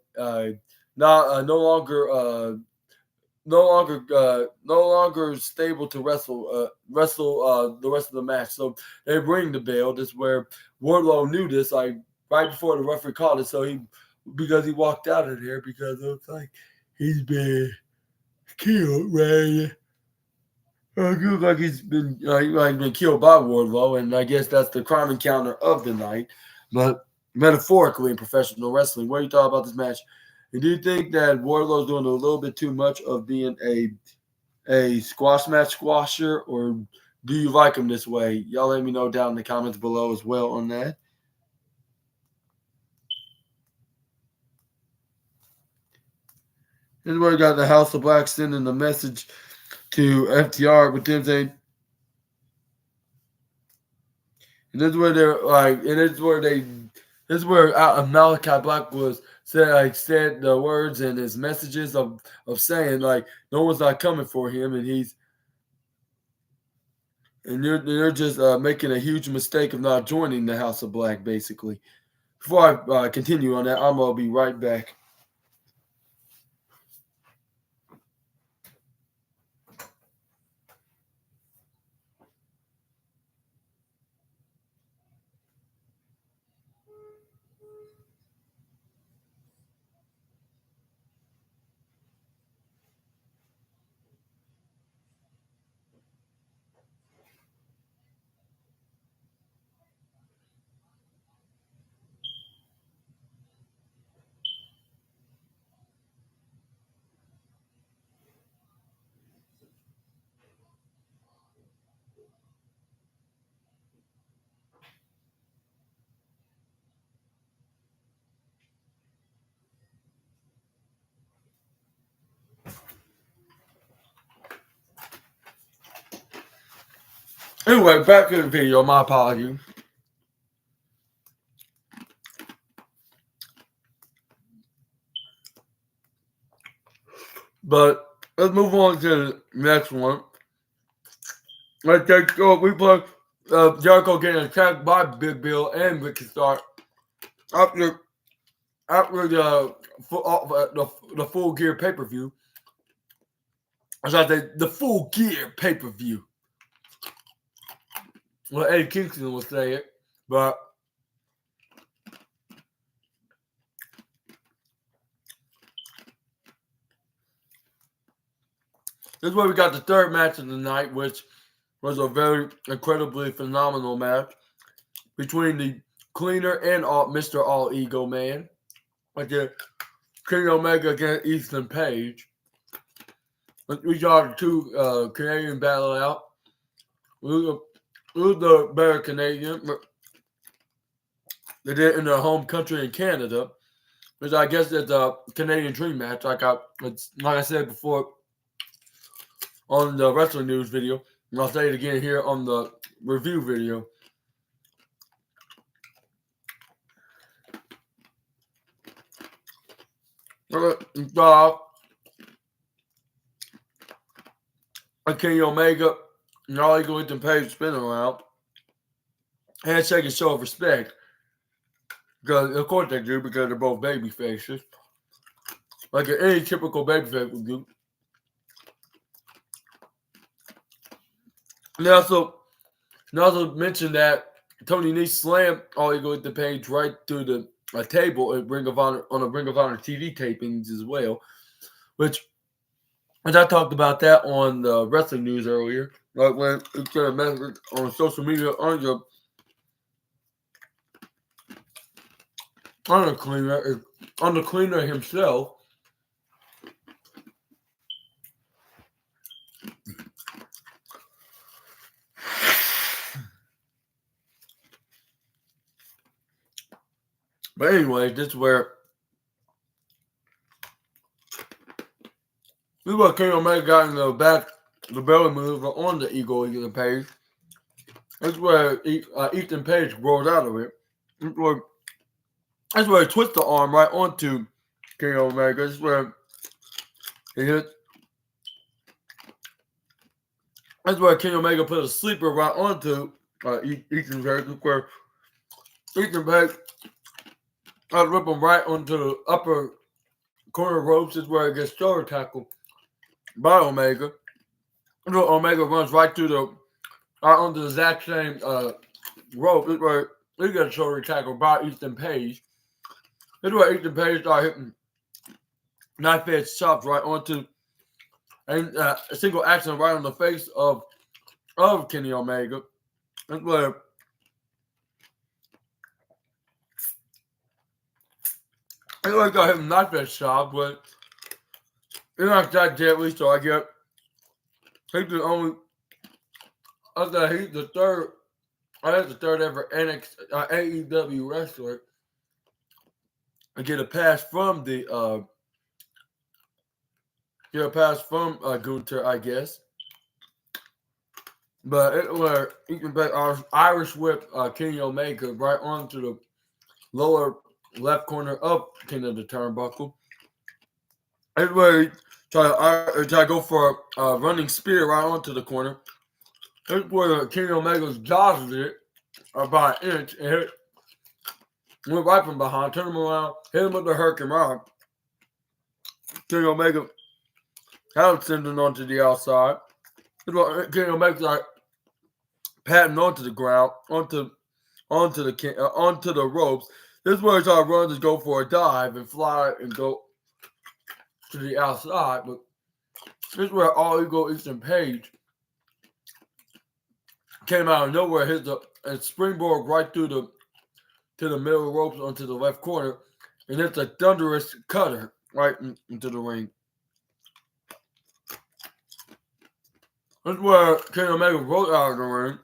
no longer stable to wrestle the rest of the match. So they ring the bell. This is where Wardlow knew this like right before the referee called it. So because he walked out of there because it looks like he's been killed, right? It looks like he's been killed by Wardlow, and I guess that's the crime encounter of the night. But metaphorically in professional wrestling, what do you thought about this match? And do you think that Wardlow's doing a little bit too much of being a squash match squasher, or do you like him this way? Y'all let me know down in the comments below as well on that. This is where we got the House of Black sending the message to FTR with them saying, and this is where they're like, and this is where Malachi Black was said the words and his messages of saying like no one's not coming for him, and you're just making a huge mistake of not joining the House of Black, basically. Before I continue on that, I'm gonna be right back. Anyway, back to the video. My apologies. But let's move on to the next one. Let's take we play Jericho getting attacked by Big Bill and Ricky Stark after the Full Gear pay-per-view. As I say, the Full Gear pay-per-view. Well, Eddie Kingston will say it, but this is where we got the third match of the night, which was a very incredibly phenomenal match between the Cleaner and Mr. All Ego Man. Again, Kenny Omega against Ethan Page. We got the two Canadian battle out. Who's the better Canadian? They did it in their home country in Canada, which I guess it's a Canadian Dream match. Like I said before on the Wrestling News video, and I'll say it again here on the review video. Kenny Omega and All Ego Ethan Page spinning around. Handshake and show of respect. Because, of course, they do, because they're both baby faces. Like any typical babyface would do. And they also mentioned that Tony Nese slammed All Ego Ethan Page right through the table at Ring of Honor on a Ring of Honor TV tapings as well, which I talked about that on the Wrestling News earlier. Like when it's gonna message on social media on the cleaner himself. But anyway, this is where Kenny Omega got in the belly move on the Ego Ethan Page. That's where Ethan Page rolled out of it. That's where he twists the arm right onto Kenny Omega. That's where he hit. That's where Kenny Omega put a sleeper right onto Ethan Page. Where Ethan Page rip him right onto the upper corner ropes. Is where it gets shoulder tackled by Omega. Omega runs right onto the exact same rope. This is where he gets shoulder tackled by Ethan Page. This is where Ethan Page started hitting knife edge chops right onto a single action right on the face of Kenny Omega. That's where he got him knife edge chop, but it's not that deadly, so I get he's the only. He's the third. I think the third ever AEW wrestler to get a pass from Gunther, I guess. But where Ethan Page Irish whip Kenny Omega right onto the lower left corner of King of the Turnbuckle. That's where he try to go for a running spear right onto the corner. That's where Kenny Omega's dodged it about an inch and went right from behind, turned him around, hit him with the Hurricane Rock. Kenny Omega had sent him onto the outside. Kenny Omega's like patting onto the ground, onto the ropes. This is where he tried to run, just go for a dive and fly and go to the outside. But this is where All Ego Ethan Page came out of nowhere, hit a springboard right through to the middle ropes onto the left corner, and it's a thunderous cutter right into the ring. That's where Kenny Omega rolled out of the ring.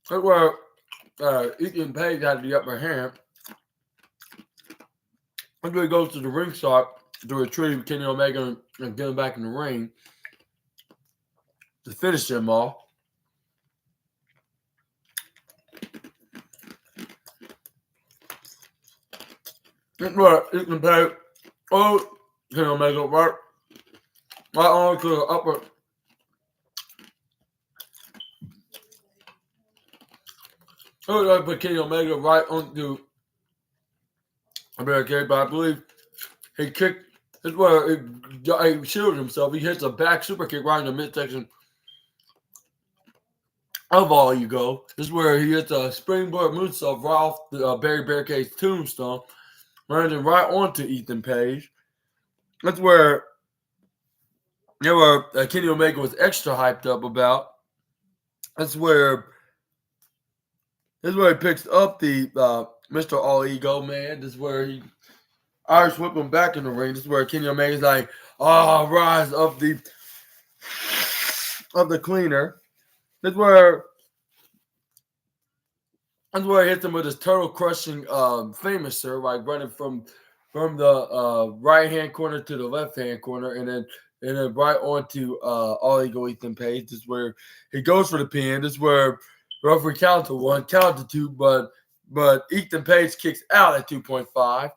That's where Ethan Page had the upper hand. That's where he goes to the ringside to retrieve Kenny Omega and get him back in the ring to finish him off. That's where Ethan Page, Kenny Omega right on to the upper. I put Kenny Omega right onto a barricade, but I believe he kicked. This is where he shielded himself. He hits a back super kick right in the midsection of All Ego. This is where he hits a springboard moonsault right off the Barry Barricade's tombstone, landing right onto Ethan Page. That's where Kenny Omega was extra hyped up about. That's where he picks up the Mr. All Ego man. This is where he Irish whip him back in the ring. This is where Kenny Omega's like, rise of the cleaner. This is where he hits him with his turtle crushing famouser, like running from the right hand corner to the left hand corner, and then right onto All Ego Ethan Page. This is where he goes for the pin. This is where referee count to 1, count to 2, but Ethan Page kicks out at 2.5.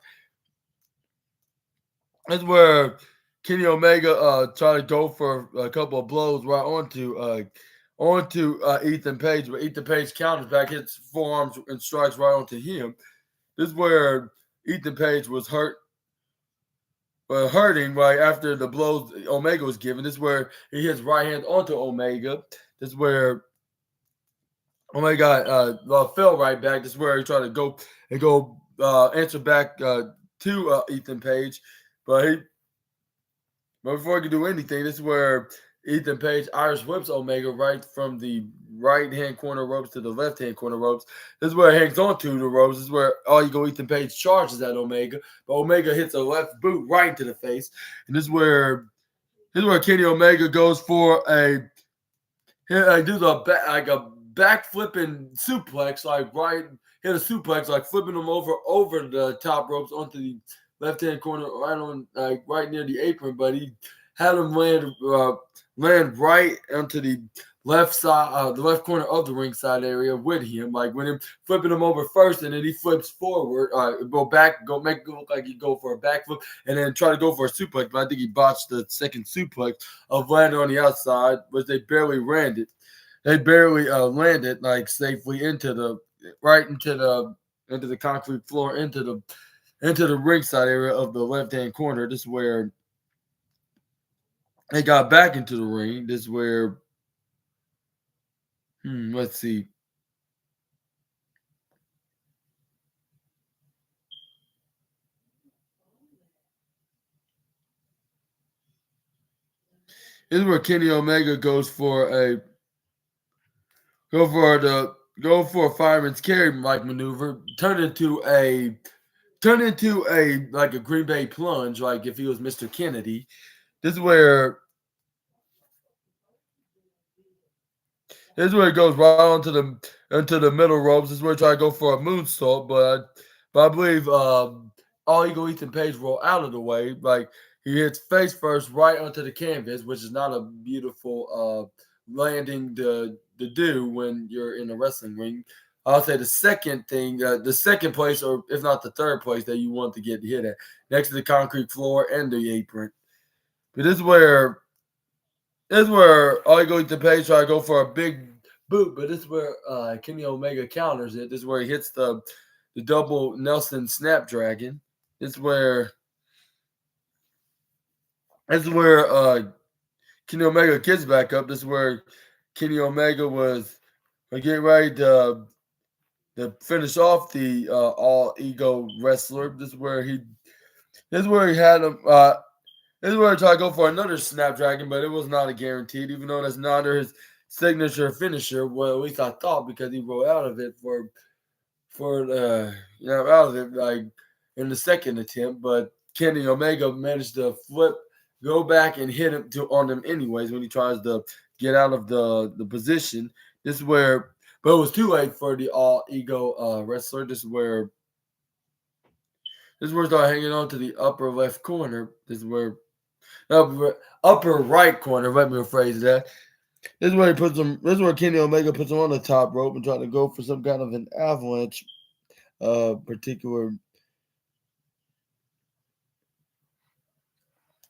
That's where Kenny Omega tried to go for a couple of blows right onto Ethan Page, but Ethan Page counters back, hits forearms and strikes right onto him. This is where Ethan Page was hurting right after the blows Omega was given. This is where he hits right hand onto Omega. This is where Omega fell right back. This is where he tried to go answer back to Ethan Page. But before he could do anything, this is where Ethan Page Irish whips Omega right from the right-hand corner ropes to the left-hand corner ropes. This is where he hangs on to the ropes. This is where All Ego Ethan Page charges at Omega. But Omega hits a left boot right into the face. And this is where Kenny Omega goes for does a back flipping suplex, hit a suplex, like flipping him over the top ropes onto the left-hand corner, right near the apron, but he had him land right onto the left side, the left corner of the ringside area with him, like when him flipping him over first, and then he flips forward, make it look like he go for a backflip, and then try to go for a suplex, but I think he botched the second suplex of landing on the outside, but they barely landed. They barely landed like safely into the concrete floor, into the ringside area of the left-hand corner. This is where they got back into the ring. This is where, let's see. This is where Kenny Omega goes for a fireman's carry like maneuver, turn into a like a Green Bay plunge, like if he was Mr. Kennedy. This is where it goes right into the middle ropes. This is where he try to go for a moonsault, but I believe All Ego Ethan Page roll out of the way. Like he hits face first right onto the canvas, which is not a beautiful landing to do when you're in a wrestling ring. I'll say the second thing, the second place, or if not the third place that you want to get hit at, next to the concrete floor and the apron. But this is where all you go to the page try to go for a big boot, but this is where Kenny Omega counters it. This is where he hits the double Nelson Snapdragon. This is where Kenny Omega gets back up. This is where Kenny Omega was getting ready to finish off the all ego wrestler. This is where he had him. This is where he tried to go for another Snapdragon, but it was not a guaranteed, even though that's not his signature finisher. Well, at least I thought, because he rolled out of it out of it like in the second attempt. But Kenny Omega managed to go back and hit him on him anyways when he tries to get out of the position. This is where, but it was too late for the all ego wrestler. This is where start hanging on to the upper left corner. This is where upper right corner. Let me rephrase that. This is where he puts him. This is where Kenny Omega puts him on the top rope and trying to go for some kind of an avalanche, particular.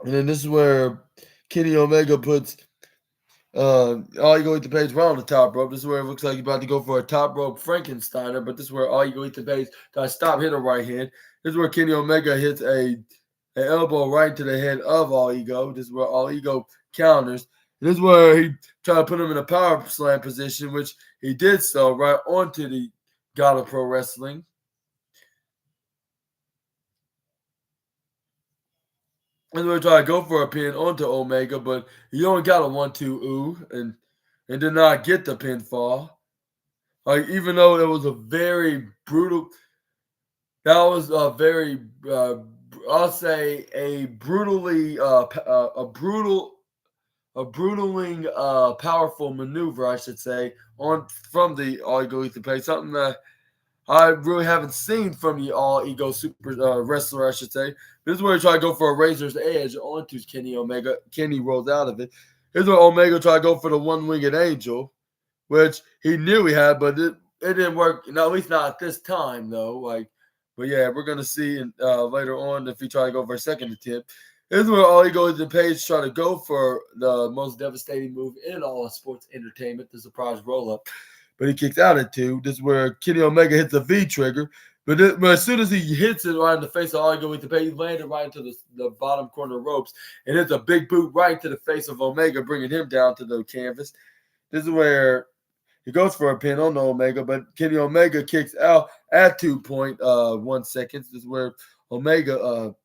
And then this is where Kenny Omega puts all you go eat the page right on the top rope. This is where it looks like he's about to go for a top rope Frankensteiner, but this is where all you go eat the page got stop, hit a right hand. This is where Kenny Omega hits an elbow right to the head of All Ego. This is where All Ego counters. And this is where he tried to put him in a power slam position, which he did so right onto the God of Pro Wrestling. And we try to go for a pin onto Omega, but he only got a 1-2 and did not get the pinfall. Like, even though it was a very brutal, that was a very, I'll say a brutaling, powerful maneuver, I should say, from the All Ego Ether Pay. Something that I really haven't seen from the All Ego Super Wrestler, I should say. This is where he tried to go for a razor's edge onto Kenny Omega. Kenny rolls out of it. Here's where Omega tried to go for the one-winged angel, which he knew he had, but it didn't work. At least not at this time, though. But yeah, we're gonna see later on if he tried to go for a second attempt. Here's where All Ego to the page try to go for the most devastating move in all of sports entertainment, the surprise roll-up. But he kicks out at 2. This is where Kenny Omega hits a V trigger. But as soon as he hits it right in the face of All Ego with the pay, he landed right into the bottom corner ropes and hits a big boot right to the face of Omega, bringing him down to the canvas. This is where he goes for a pin on Omega, but Kenny Omega kicks out at 2.1 seconds. This is where Omega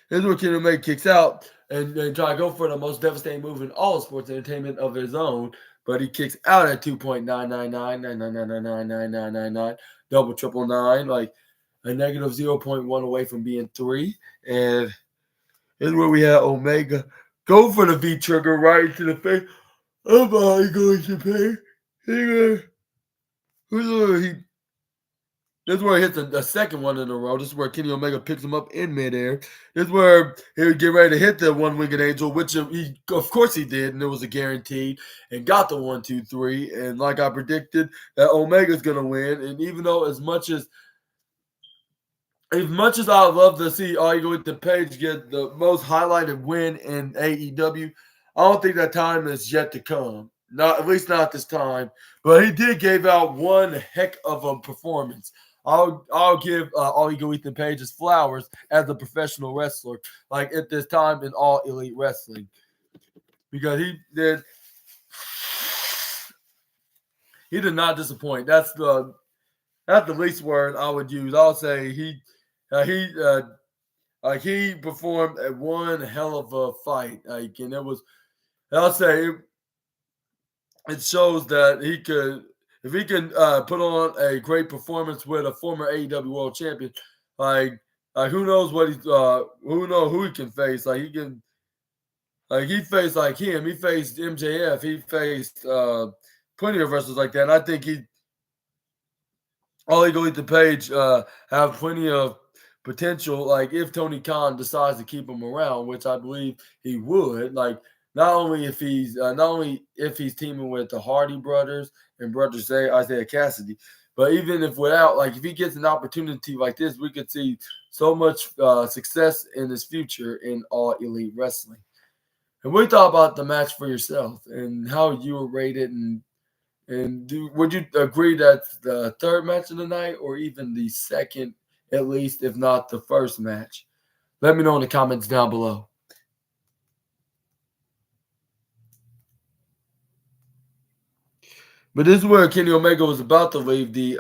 This is where Kenny Omega kicks out and try to go for the most devastating move in all sports entertainment of his own, but he kicks out at 2.99999999999, double triple nine, like a negative 0.1 away from being 3. And this is where we have Omega go for the V trigger right to the face of All Ego to pay. This is where he hits the second one in a row. This is where Kenny Omega picks him up in midair. This is where he would get ready to hit the one-winged angel, which he, of course, he did, and it was a guarantee, and got the 1-2-3. And like I predicted, that Omega's gonna win. And even though as much as I would love to see All Ego with the page get the most highlighted win in AEW, I don't think that time is yet to come. Not at least not this time. But he did give out one heck of a performance. I'll give All Ego Ethan Page his flowers as a professional wrestler, like at this time in All Elite Wrestling, because he did not disappoint. That's the least word I would use. I'll say he performed at one hell of a fight. And it was, I'll say it shows that he could. If he can put on a great performance with a former AEW World Champion, like who knows what who knows who he can face? Like he faced like him. He faced MJF. He faced plenty of wrestlers like that. And I think All Ego Ethan Page have plenty of potential. Like if Tony Khan decides to keep him around, which I believe he would. Like not only if he's teaming with the Hardy brothers and brother Isaiah Cassidy, but even if without, like if he gets an opportunity like this, we could see so much success in his future in All Elite Wrestling. And what you thought about the match for yourself and how you were rated, and would you agree that's the third match of the night or even the second, at least, if not the first match? Let me know in the comments down below. But this is where Kenny Omega was about to leave the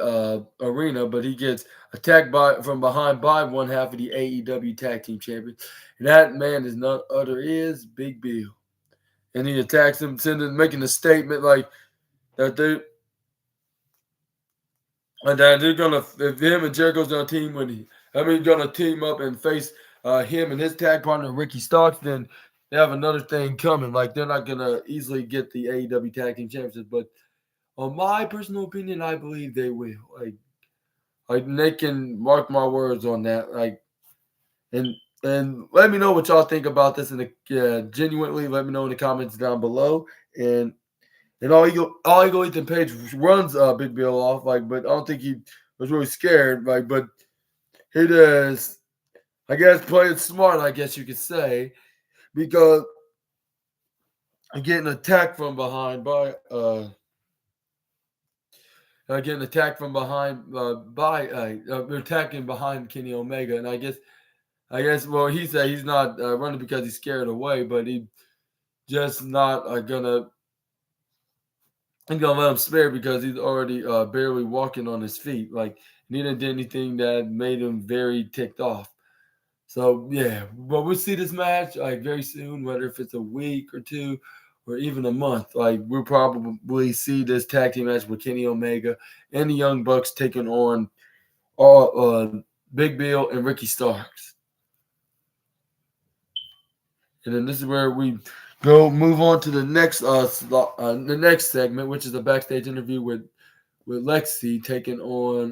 arena, but he gets attacked from behind by one half of the AEW Tag Team Champion. And that man is none other is Big Bill. And he attacks him, making a statement like that they're gonna, if him and Jericho's gonna gonna team up and face him and his tag partner Ricky Starks, then they have another thing coming. Like they're not gonna easily get the AEW Tag Team Championship, but on my personal opinion, I believe they will. Like they can mark my words on that. Like, and let me know what y'all think about this. And genuinely, let me know in the comments down below. And all Eagle Ethan Page runs Big Bill off. Like, but I don't think he was really scared. Like, but he does, I guess, playing smart. I guess you could say, because getting attacked from behind by getting attacked from behind attacking behind Kenny Omega, and well, he said he's not running because he's scared away, but he just not gonna let him spare because he's already barely walking on his feet. Like he didn't do anything that made him very ticked off. So yeah, but we'll see this match like very soon, whether if it's a week or two or even a month. Like we'll probably see this tag team match with Kenny Omega and the Young Bucks taking on Big Bill and Ricky Starks. And then this is where we move on to the next segment, which is a backstage interview with Lexi taking on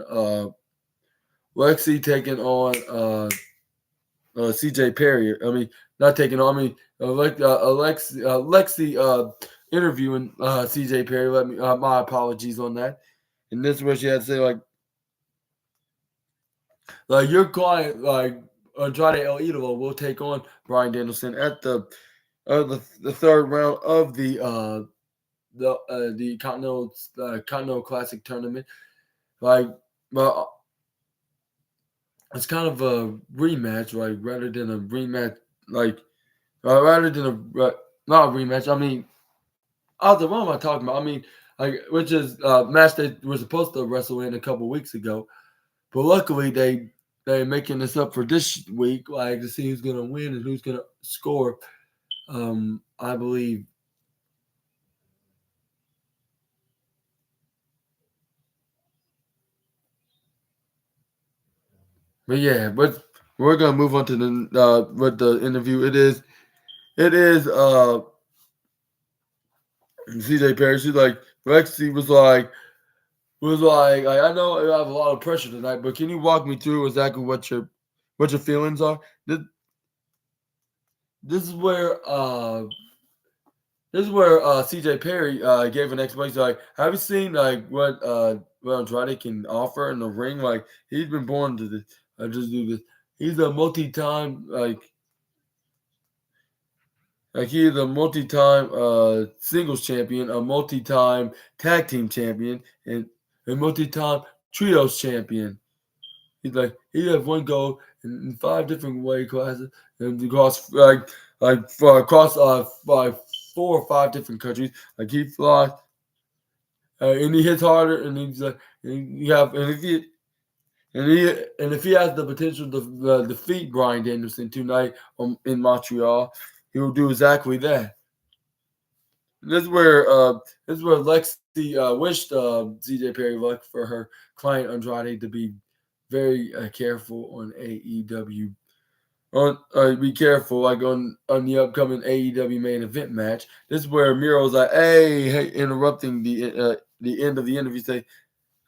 CJ Perry. I mean, not taking on. I mean, Lexi interviewing CJ Perry. My apologies on that. And this is what she had to say, like your client, like Andrade El Idolo, will take on Bryan Danielson at the third round of the Continental Classic tournament. Like, well, it's kind of a rematch, like rather than a rematch, like rather than not a rematch. I mean, what am I talking about? I mean, like which is match they were supposed to wrestle in a couple weeks ago, but luckily they're making this up for this week, like to see who's gonna win and who's gonna score. I believe. But yeah, but we're gonna move on to the with the interview. It is CJ Perry. She's like Lexi was like I know I have a lot of pressure tonight, but can you walk me through exactly what your feelings are? This is where CJ Perry gave an explanation. Like, have you seen like what Andrade can offer in the ring? Like, he's been born to this. I just do this. He's a multi-time he is a multi-time singles champion, a multi-time tag team champion, and a multi-time trios champion. He's like he has one goal in 5 different weight classes and across across like 4 or 5 different countries. Like he flies and he hits harder, and he's like and you have and if he has the potential to defeat Bryan Danielson tonight in Montreal, he will do exactly that. This is where Lexi wished CJ Perry luck for her client Andrade to be very careful on AEW. Be careful, like on the upcoming AEW main event match. This is where Miro's like, hey, interrupting the end of the interview. Say,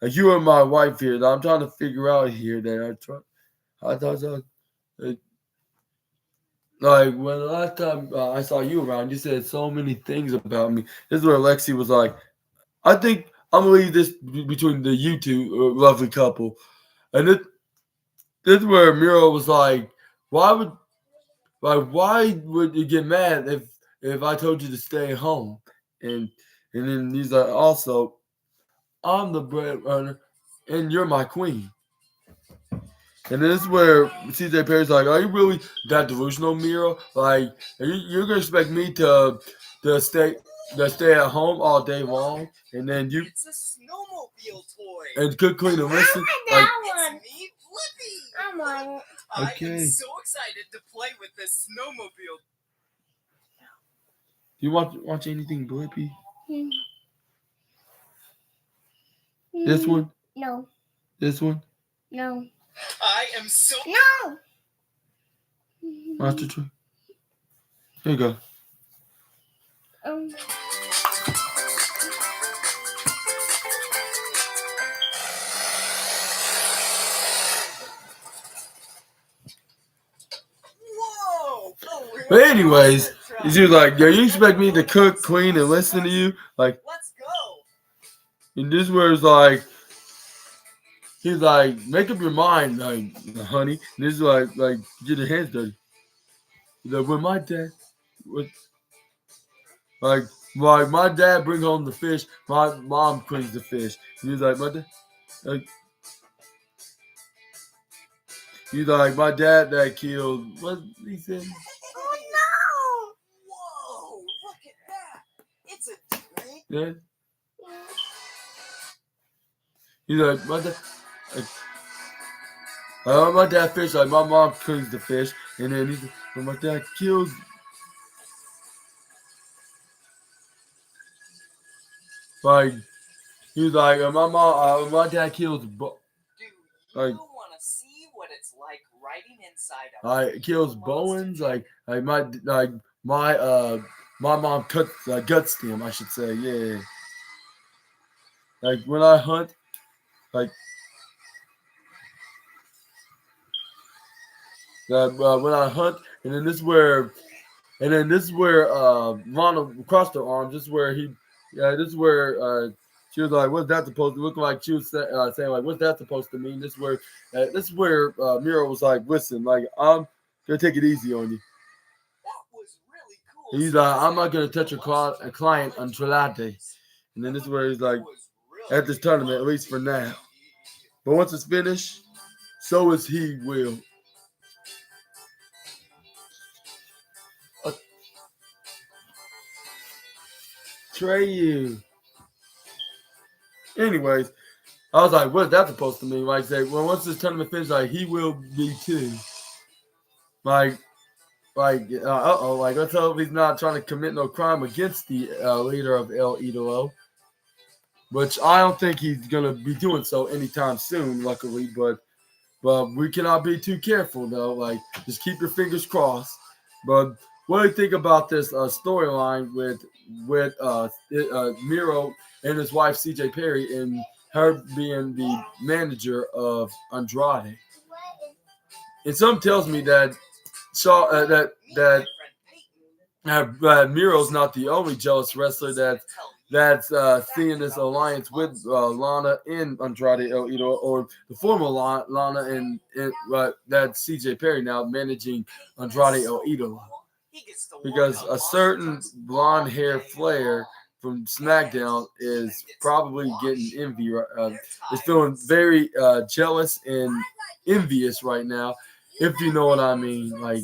you and my wife here. That I'm trying to figure out here. That I thought Like when the last time I saw you around, you said so many things about me. This is where Lexi was like, I think I'm gonna leave this between the you two lovely couple, and this is where Miro was like, why would why would you get mad if I told you to stay home? And and then he's like, also, I'm the breadwinner, and you're my queen. And this is where CJ Perry's like, are you really that delusional, Miro? Like, you're gonna expect me to stay to stay at home all day long, and then you It's a snowmobile toy. and cook, clean, and listen. I Like, want It's me, Flippy. I want it. I Okay. am so excited to play with this snowmobile. do you watch anything, Blippy? Hmm. This one, No. this one, No. I am so No. Monster Truck. Here you go. Um, whoa. But anyways, she was like, yo, you expect me to cook, clean, and listen to you? Like, Let's go. and this is where it's like, he's like, make up your mind, like, honey. And this is like, get your hands dirty. He's like, when my dad, with, like my dad bring home the fish, my mom cleans the fish. And he's like, my dad, like, he's like, my dad that killed, what he said? oh Whoa, look at that. It's a drink. Yeah. He's like, my dad, like, my dad fish, like, my mom cleans the fish. And then he's like, when my dad kills, like, he was like, my dad kills, Do you like, want to see what it's like riding inside a kills Bowens, like my mom cuts guts him, I should say, yeah. Like when I hunt, like when I hunt, and then this is where, Lana crossed her arms. This is where this is where she was like, "What's that supposed to look like?" She was saying like, "What's that supposed to mean?" This is where Miro was like, "Listen, like I'm gonna take it easy on you." That was really cool. And he's like, "I'm not gonna touch a client until that day." And then this is where he's like, "At this tournament, at least for now. But once it's finished, so is he will." Treyu. Anyways, I was like, what's that supposed to mean? Like, say, well, once this tournament finishes, like, he will be too. Like, like, let's hope he's not trying to commit no crime against the leader of El Idolo, which I don't think he's gonna be doing so anytime soon, luckily. But we cannot be too careful though. Like, just keep your fingers crossed. But what do you think about this storyline with Miro and his wife CJ Perry and her being the manager of Andrade? And some tells me that Miro's not the only jealous wrestler that's seeing this alliance with Lana and Andrade El Idolo, or the former Lana and that's CJ Perry now managing Andrade El Idolo. Because a certain blonde hair Flair from SmackDown is probably getting envy. Is feeling very jealous and envious right now, if you know what I mean. Like,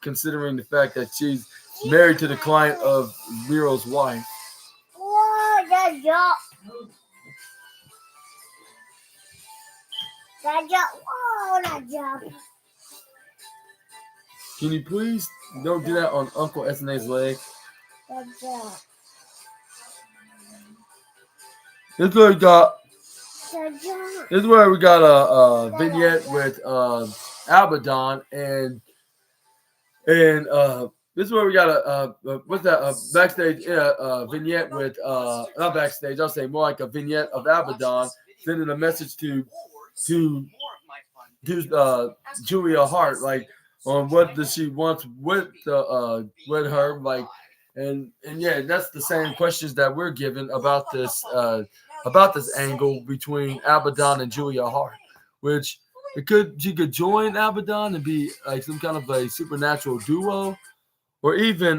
considering the fact that she's married to the client of Miro's wife. Whoa, that jump. That jump. Whoa, that jump. Can you please don't do that on Uncle SNA's leg? That jump. This is where we got. That jump. This is where we got a vignette with Abaddon and this is where we got what's that backstage vignette with not backstage. I'll say more like a vignette of Abaddon sending a message to Julia Hart, like, on what does she wants with her, like, and yeah, that's the same questions that we're given about this angle between Abaddon and Julia Hart, which she could join Abaddon and be like some kind of a supernatural duo, or even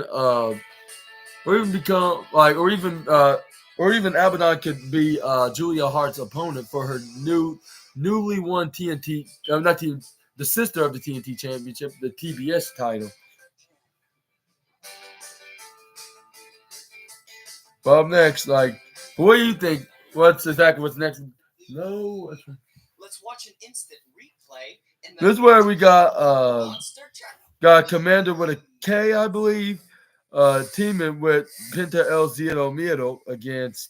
become like, or even Abaddon could be Julia Hart's opponent for her newly won TNT, not T, the sister of the TNT Championship, the TBS title. But up next, like, what do you think? What's next? No, Let's watch an instant replay. this is where we got Monster Truck. got Commander with a K, I believe, teaming with Penta El Zero Miedo against.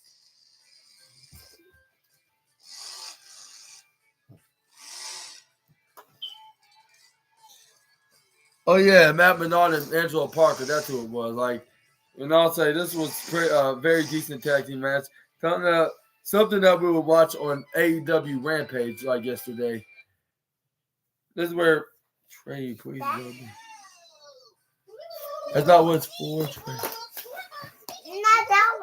Oh yeah, Matt Menard and Angelo Parker. That's who it was. Like, and I'll say this was very decent tag team match. Something that we would watch on AEW Rampage like yesterday. This is where Trey, please. That's not what it's for, Trey. Not that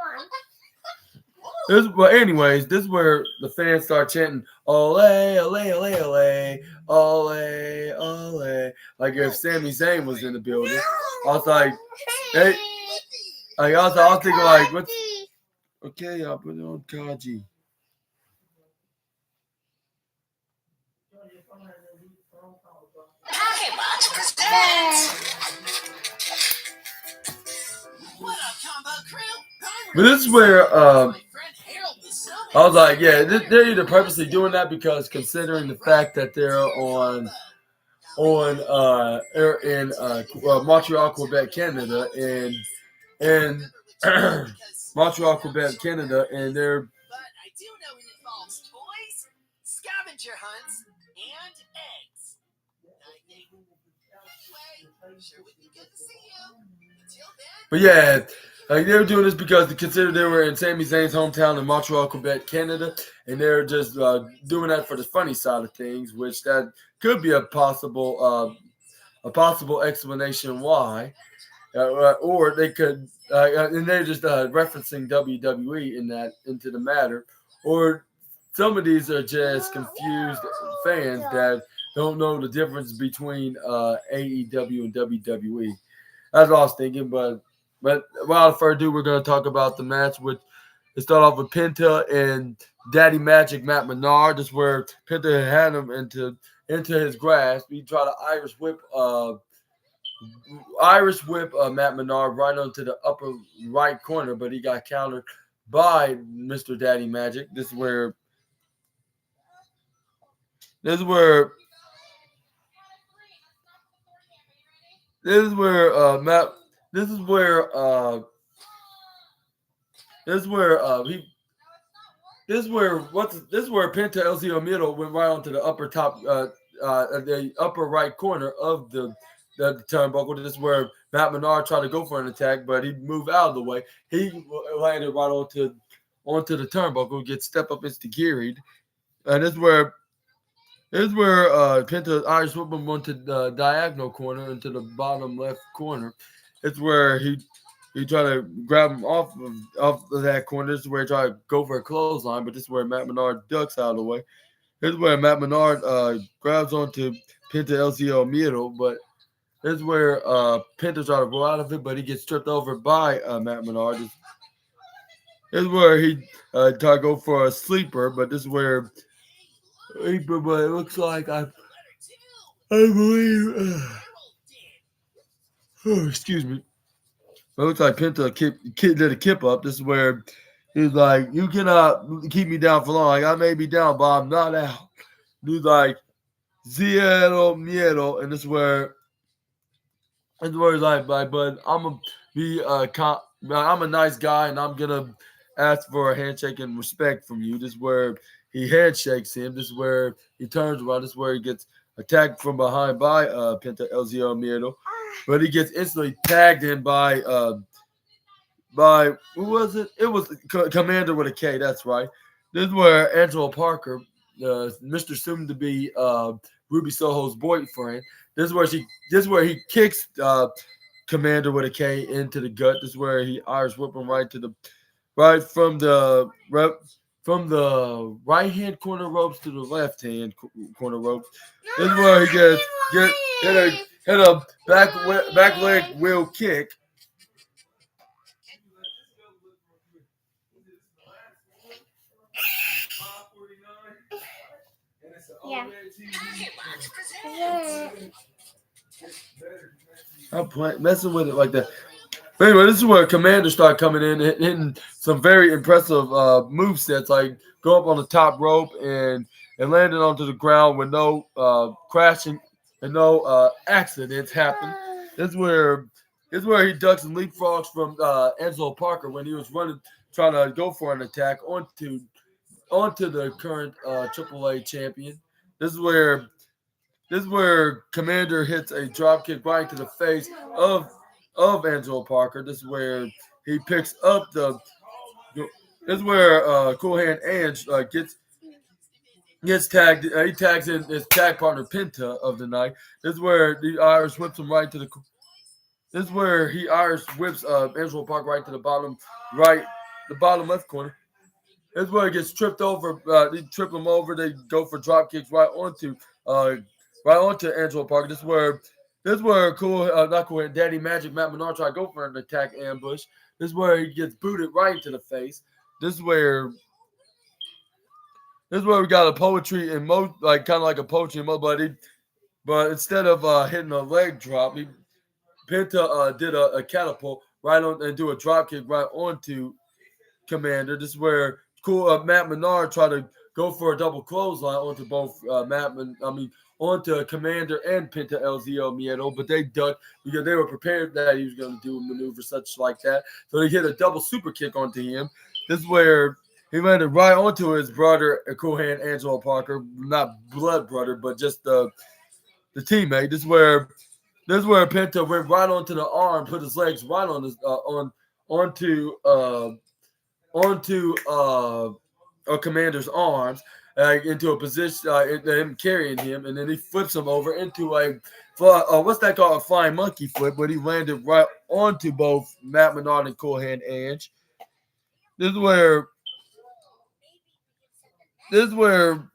one. But anyways, this is where the fans start chanting "Ole, ole, ole, ole, ole, ole." Like if Sami Zayn was in the building, I was like, "Hey!" Like I was thinking like, "What's okay?" I'll put it on Kaji. Pocketbox presents. What up, combo crew? But this is where My friend Harold the Snowman. I was like, "Yeah, they're either purposely doing that because considering the fact that they're in Montreal, Quebec, Canada, and Montreal, Quebec, Canada, and they're." But I do know it involves toys, scavenger hunts, and eggs. I think. Anyway, sure would be good to see you. Until then. But yeah, like they were doing this because they considered they were in Sami Zayn's hometown in Montreal, Quebec, Canada, and they're just doing that for the funny side of things, which that could be a possible explanation why, or they could, and they're just referencing WWE into the matter, or some of these are just confused fans that don't know the difference between AEW and WWE. That's what I was thinking, but without further ado, we're going to talk about the match. Let's start off with Penta and Daddy Magic Matt Menard. This is where Penta had him into his grasp. He tried to Irish whip Matt Menard right onto the upper right corner, but he got countered by Mr. Daddy Magic. This is where Matt. This is where Penta El Zio Miedo went right onto the the upper right corner of the turnbuckle. This is where Matt Menard tried to go for an attack, but he moved out of the way. He landed right onto the turnbuckle, gets step up instigiried, and this is where Penta Irish whip him onto the diagonal corner into the bottom left corner. It's where he tried to grab him off of that corner. This is where he tried to go for a clothesline, but this is where Matt Menard ducks out of the way. This is where Matt Menard grabs onto Penta LCO Miedo, but this is where Penta tried to roll out of it, but he gets stripped over by Matt Menard. This is where he tried to go for a sleeper, but this is where it looks like I believe. Excuse me. It looks like Penta did a kip up. This is where he's like, "You cannot keep me down for long. Like, I may be down, but I'm not out." He's like, "Zero miedo," and this is where he's like, "But I'm gonna be I'm a nice guy, and I'm gonna ask for a handshake and respect from you." This is where he handshakes him. This is where he turns around. This is where he gets attacked from behind by Penta El Zero Miedo. But he gets instantly tagged in by who was it? It was Commander with a K. That's right. This is where Angelo Parker, Mr. Soon to be Ruby Soho's boyfriend, This is where he kicks Commander with a K into the gut. This is where he Irish whip him right from the right hand corner ropes to the left hand corner ropes. This is where he hit a back leg wheel kick. Yeah. I'm messing with it like that. But anyway, this is where Commander started coming in, hitting some very impressive move sets, like go up on the top rope and landing onto the ground with no crashing and no accidents happen. This is where he ducks and leapfrogs from Angelo Parker when he was trying to go for an attack onto the current AAA champion. This is where Commander hits a drop kick right to the face of Angelo Parker. This is where he picks up this is where Cool Hand Ange gets tagged. He tags in his tag partner Penta of the night. This is where the Irish whips him right to the. This is where he Irish whips Angelo Parker right to the bottom left corner. This is where he gets tripped over. They trip him over. They go for drop kicks right onto Angelo Parker. This is where not Cool Daddy Magic Matt Menard try to go for an attack ambush. This is where he gets booted right into the face. This is where we got a poetry in kind of like a poetry in but instead of hitting a leg drop, Penta did a catapult right on and do a drop kick right onto Commander. This is where Matt Menard tried to go for a double clothesline onto both onto Commander and Penta LZO Miedo, but they ducked because they were prepared that he was going to do a maneuver such like that. So they hit a double super kick onto him. This is where he landed right onto his brother, Cool Hand Angelo Parker, not blood brother, but just the teammate. This is where Penta went right onto the arm, put his legs right on his onto a Commander's arms into a position, him carrying him, and then he flips him over into what's that called, a flying monkey flip, but he landed right onto both Matt Menard and Cool Hand Ange. This is where Penta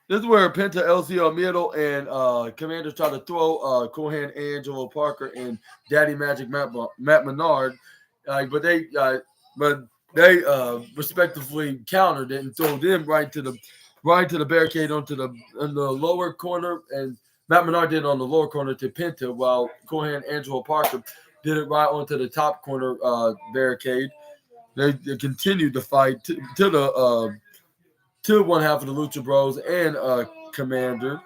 LCL Middle and Commanders try to throw Cool Hand Angelo Parker and Daddy Magic Matt Menard, but they respectively countered it and threw them right to the barricade in the lower corner, and Matt Menard did it on the lower corner to Penta, while Cool Hand Angelo Parker did it right onto the top corner barricade. They continued the fight to one half of the Lucha Bros and Commander.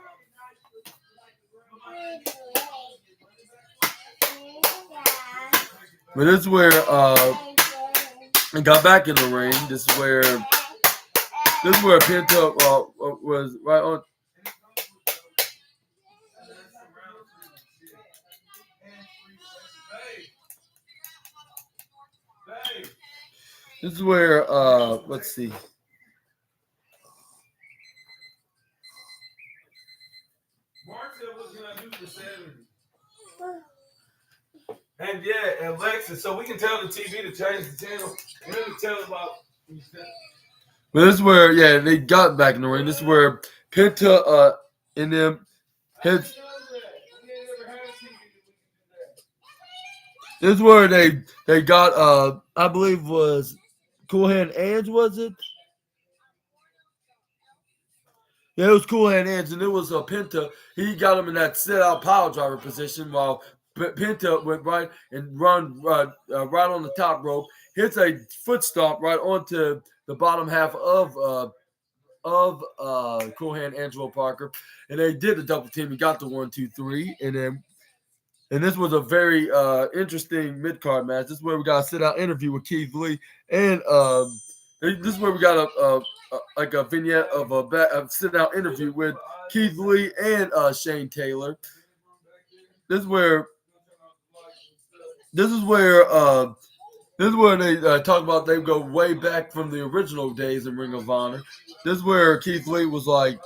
But this is where it got back in the ring. This is where Penta was right on. This is where let's see. And yeah, Alexa, so we can tell the TV to change the channel. We can tell about. But this is where, they got back in the ring. This is where Penta and them hits. This is where they got I believe was Cool Hand Ange, was it? Yeah, it was Cool Hand Ange, and it was Penta. He got him in that sit-out power driver position while Penta went right and run right on the top rope, hits a foot stomp right onto the bottom half of Cool Hand Angelo Parker, and they did a double team. He got the 1, 2, 3, and this was a very interesting mid-card match. This is where we got a sit-out interview with Keith Lee, and this is where we got a vignette of a sit-out interview with Keith Lee and Shane Taylor. This is where they talk about they go way back from the original days in Ring of Honor. This is where Keith Lee was like,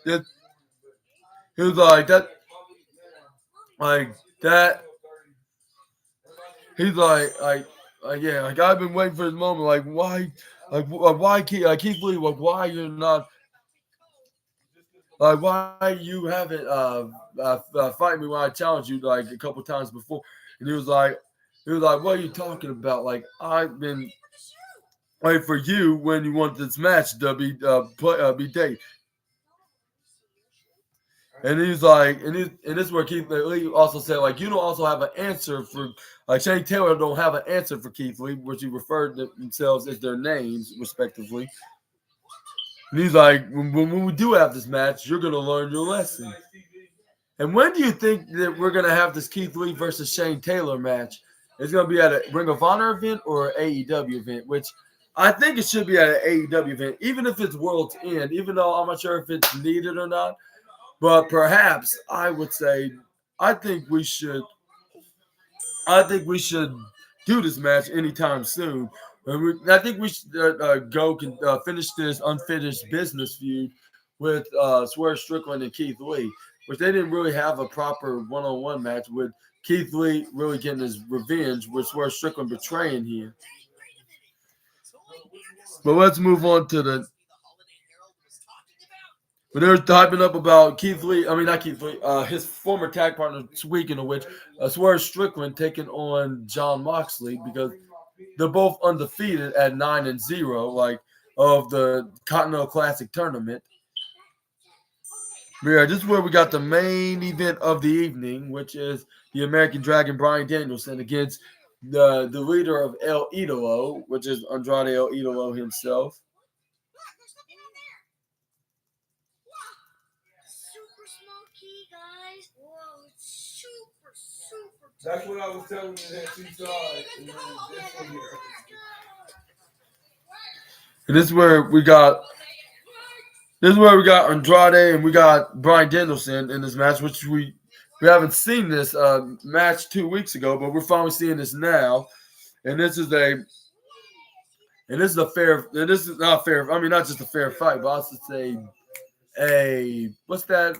this He was like that, like that. He's yeah, like I've been waiting for this moment. Like why Keith Lee? Like why you're not? Like why you haven't fight me when I challenged you like a couple times before? And he was like, what are you talking about? Like I've been waiting for you when you want this match to be taped. And he's like, and this is where Keith Lee also said, like, you don't also have an answer for, like, Shane Taylor don't have an answer for Keith Lee, which he referred to themselves as their names, respectively. And he's like, when we do have this match, you're going to learn your lesson. And when do you think that we're going to have this Keith Lee versus Shane Taylor match? It's going to be at a Ring of Honor event or an AEW event, which I think it should be at an AEW event, even if it's World's End, even though I'm not sure if it's needed or not. But perhaps I would say I think we should do this match anytime soon. I think we should finish this unfinished business feud with Swerve Strickland and Keith Lee, which they didn't really have a proper one-on-one match with Keith Lee really getting his revenge with Swerve Strickland betraying him. But let's move on to the. But they're hyping up about Keith Lee. I mean, not Keith Lee. His former tag partner, speaking of which, Swerve Strickland taking on John Moxley because they're both undefeated at 9-0, like of the Continental Classic tournament. But yeah, this is where we got the main event of the evening, which is the American Dragon Bryan Danielson against the leader of El Idolo, which is Andrade El Idolo himself. That's what I was telling you that you saw it. And this is where we got Andrade and we got Bryan Danielson in this match, which we haven't seen this match 2 weeks ago, but we're finally seeing this now. And this is not fair. I mean, not just a fair fight, but I should say what's that?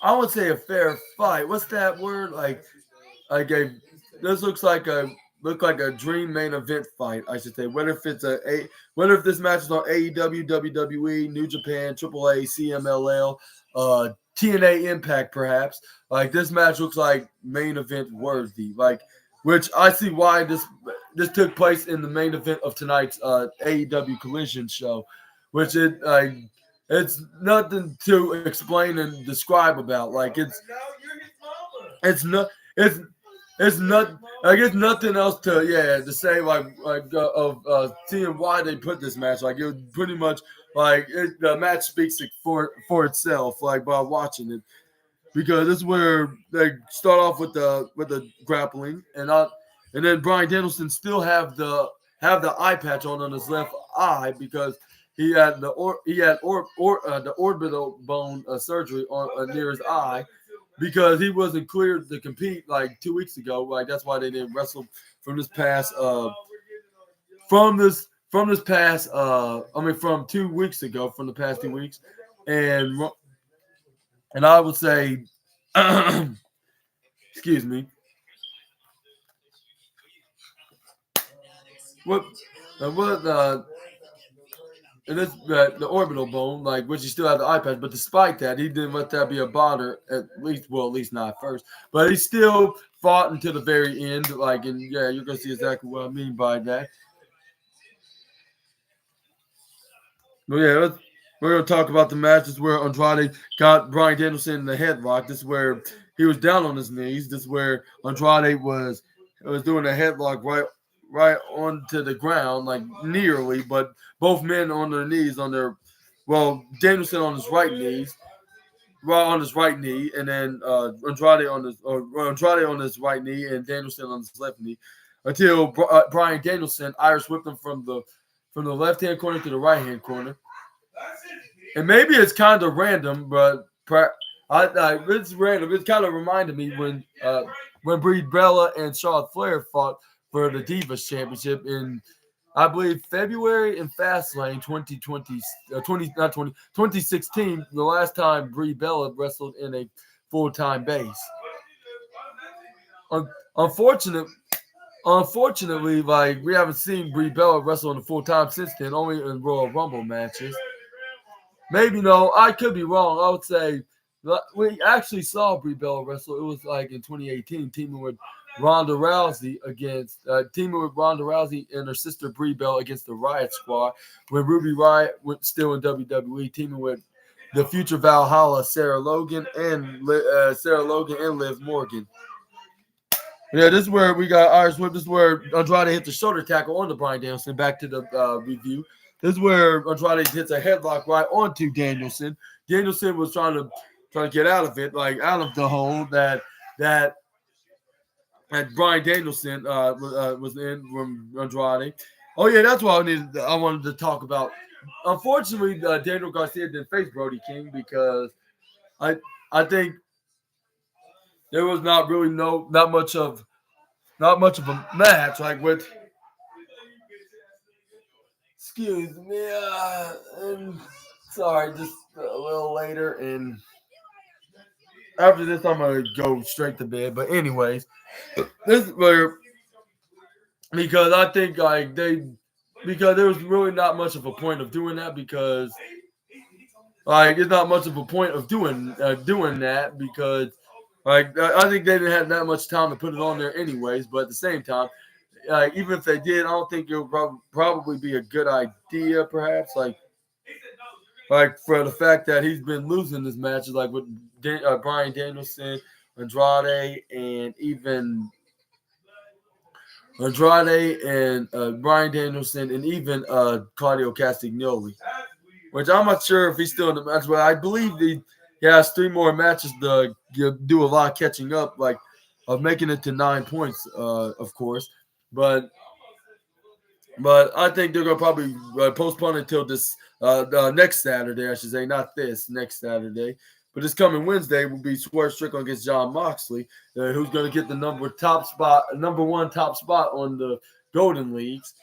I would say a fair fight. What's that word? This looks like a dream main event fight, I should say. Whether if this match is on AEW, WWE, New Japan, AAA, CMLL, TNA Impact, perhaps. Like this match looks like main event worthy. Like, which I see why this took place in the main event of tonight's AEW Collision show, which it's nothing to explain and describe about. Like it's not I guess nothing else to say of seeing why they put this match. Like it was pretty much the match speaks for itself. Like by watching it, because this is where they start off with the grappling and then Bryan Danielson still have the eye patch on his left eye because he had the orbital bone surgery on near his eye because he wasn't cleared to compete like 2 weeks ago. Like that's why they didn't wrestle from 2 weeks ago, from the past 2 weeks, and I would say, excuse me, and it's the orbital bone, like which he still had the eye patch, but despite that, he didn't let that be a bother. At least not at first, but he still fought until the very end. Like, and yeah, you're gonna see exactly what I mean by that. But yeah, we're gonna talk about the match. This is where Andrade got Bryan Danielson in the headlock. This is where he was down on his knees. This is where Andrade was doing a headlock right onto the ground, like nearly, but both men on their knees Danielson on his right knee, and then Andrade on his right knee and Danielson on his left knee, until Bryan Danielson Irish whipped him from the left hand corner to the right hand corner. And maybe it's kind of random, but it's random. It kind of reminded me when Brie Bella and Charlotte Flair fought for the Divas Championship in, I believe February in Fastlane 2016, the last time Brie Bella wrestled in a full-time base. Unfortunate, Unfortunately, like we haven't seen Brie Bella wrestle in a full time since then, only in Royal Rumble matches. Maybe no, I could be wrong. I would say we actually saw Brie Bella wrestle. It was like in 2018, teaming with Ronda Rousey and her sister Brie Bella against the Riot Squad when Ruby Riot was still in WWE, teaming with the future Valhalla Sarah Logan and Liv Morgan. Yeah, this is where we got Irish Whip. This is where Andrade hit the shoulder tackle on the Bryan Danielson. Back to the review. This is where Andrade hits a headlock right onto Danielson. Danielson was trying to get out of it, like out of the hole that Bryan Danielson was in from Andrade. Oh yeah, that's what I wanted to talk about. Unfortunately, Daniel Garcia didn't face Brody King because I think there was not much of a match like with. Excuse me, and sorry, just a little later, and after this, I'm gonna go straight to bed. But anyways, this is where because I think because there was really not much of a point of doing that because it's not much of a point of doing that because I think they didn't have that much time to put it on there anyways. But at the same time. Even if they did, I don't think it would probably be a good idea. Perhaps like for the fact that he's been losing his matches, like with Bryan Danielson, Andrade, and even Bryan Danielson, and even Claudio Castagnoli. Which I'm not sure if he's still in the match, but I believe he has 3 more matches to do a lot of catching up, like of making it to 9 points, of course. But I think they're gonna probably postpone it until this next Saturday. I should say, not this next Saturday, but this coming Wednesday will be Swerve Strickland against Jon Moxley, who's gonna get the number 1 top spot on the Golden Leagues.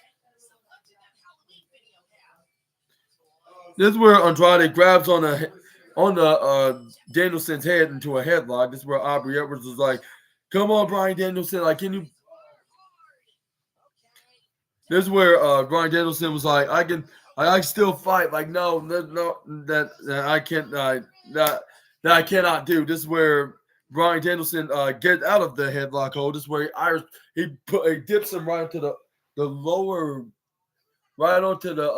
This is where Andrade grabs on the Danielson's head into a headlock. This is where Aubrey Edwards was like, "Come on, Bryan Danielson, like can you?" This is where Bryan Danielson was like, I can still fight. Like, no, that I can't, that I cannot do. This is where Bryan Danielson gets out of the headlock hold. This is where he dips him right into the lower, right onto the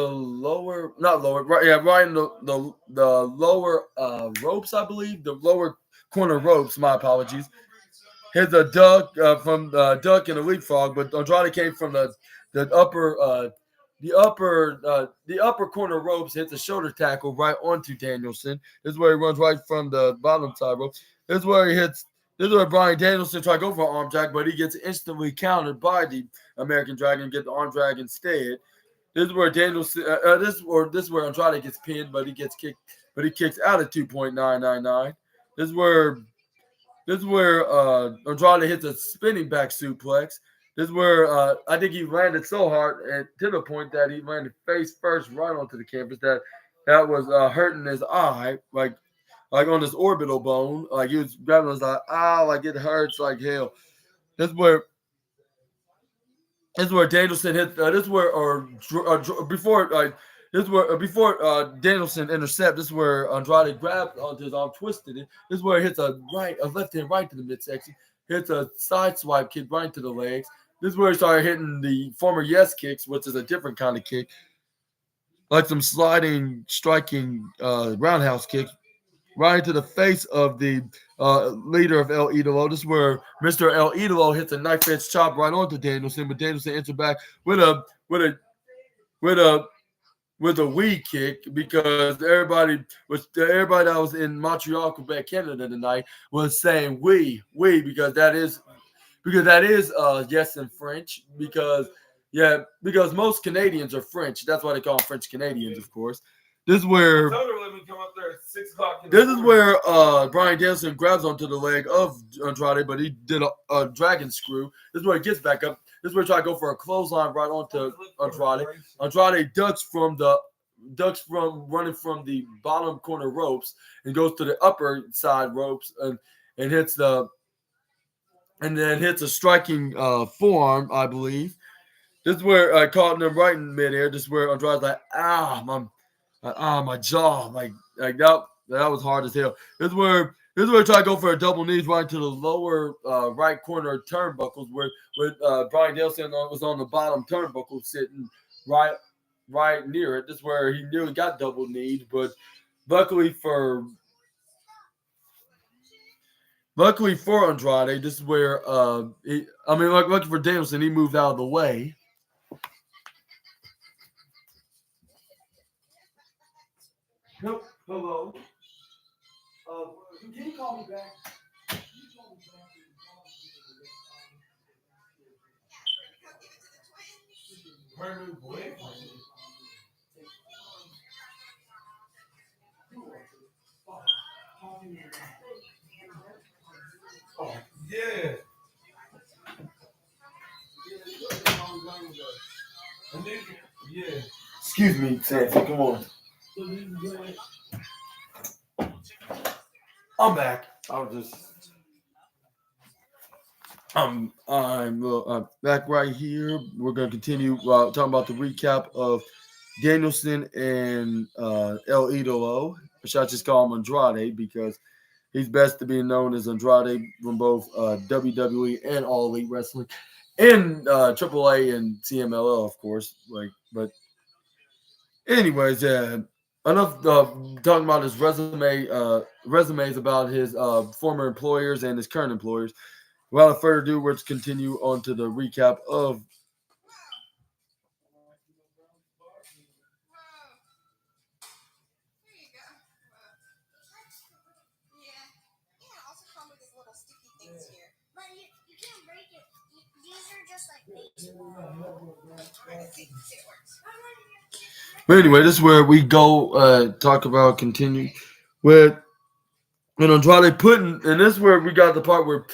lower, not lower, right, yeah, right in the lower ropes, I believe, the lower corner ropes. My apologies. Hits a duck from duck and a leapfrog, but Andrade came from the upper corner ropes, hits a shoulder tackle right onto Danielson. This is where he runs right from the bottom side rope. This is where Bryan Danielson tried to go for an arm drag, but he gets instantly countered by the American Dragon and get the arm drag instead. This is where Danielson. This is where Andrade gets pinned, but he gets kicked. But he kicks out at 2.999. This is where Andrade hits a spinning back suplex. This is where I think he landed so hard to the point that he landed face first right onto the canvas that was hurting his eye, like on his orbital bone. Like he was grabbing his eye, like it hurts like hell. This is where Danielson hit. Before Danielson intercept, this is where Andrade grabbed onto his arm, twisted it. This is where he hits a left hand right to the midsection, hits a side swipe kick right to the legs. This is where he started hitting the former yes kicks, which is a different kind of kick, like some sliding, striking roundhouse kicks right into the face of the leader of El Idolo. This is where Mr. El Idolo hits a knife edge chop right onto Danielson, but Danielson entered back with a wee kick because everybody that was in Montreal, Quebec, Canada tonight was saying we because that is yes in French because most Canadians are French. That's why they call them French Canadians, of course. This is where Bryan Danielson grabs onto the leg of Andrade, but he did a dragon screw. This is where he gets back up. This is where he tried to go for a clothesline right onto Andrade. Andrade ducks from running from the bottom corner ropes and goes to the upper side ropes and hits and then hits a striking forearm, I believe. This is where I caught him right in midair. This is where Andrade's like, my jaw, like that was hard as hell. This is where I try to go for a double knees right into the lower right corner turnbuckles, where Brian Danielson was on the bottom turnbuckle, sitting right near it. This is where he nearly got double kneed, but luckily for Andrade, this is where lucky for Danielson, he moved out of the way. Nope. Hello. Can you call me back? Her new boyfriend. Oh, yeah. Yeah. Excuse me, Sandy. Come on. I'm back. I'm back right here. We're gonna continue talking about the recap of Danielson and El Idolo. Should I just call him Andrade because he's best to be known as Andrade from both WWE and All Elite Wrestling, and AAA and CMLL, of course. But anyways, enough talking about his resumes about his former employers and his current employers. Without further ado, let's continue on to the recap of. But anyway, this is where we go talk about continue with Andrade and this is where we got the part where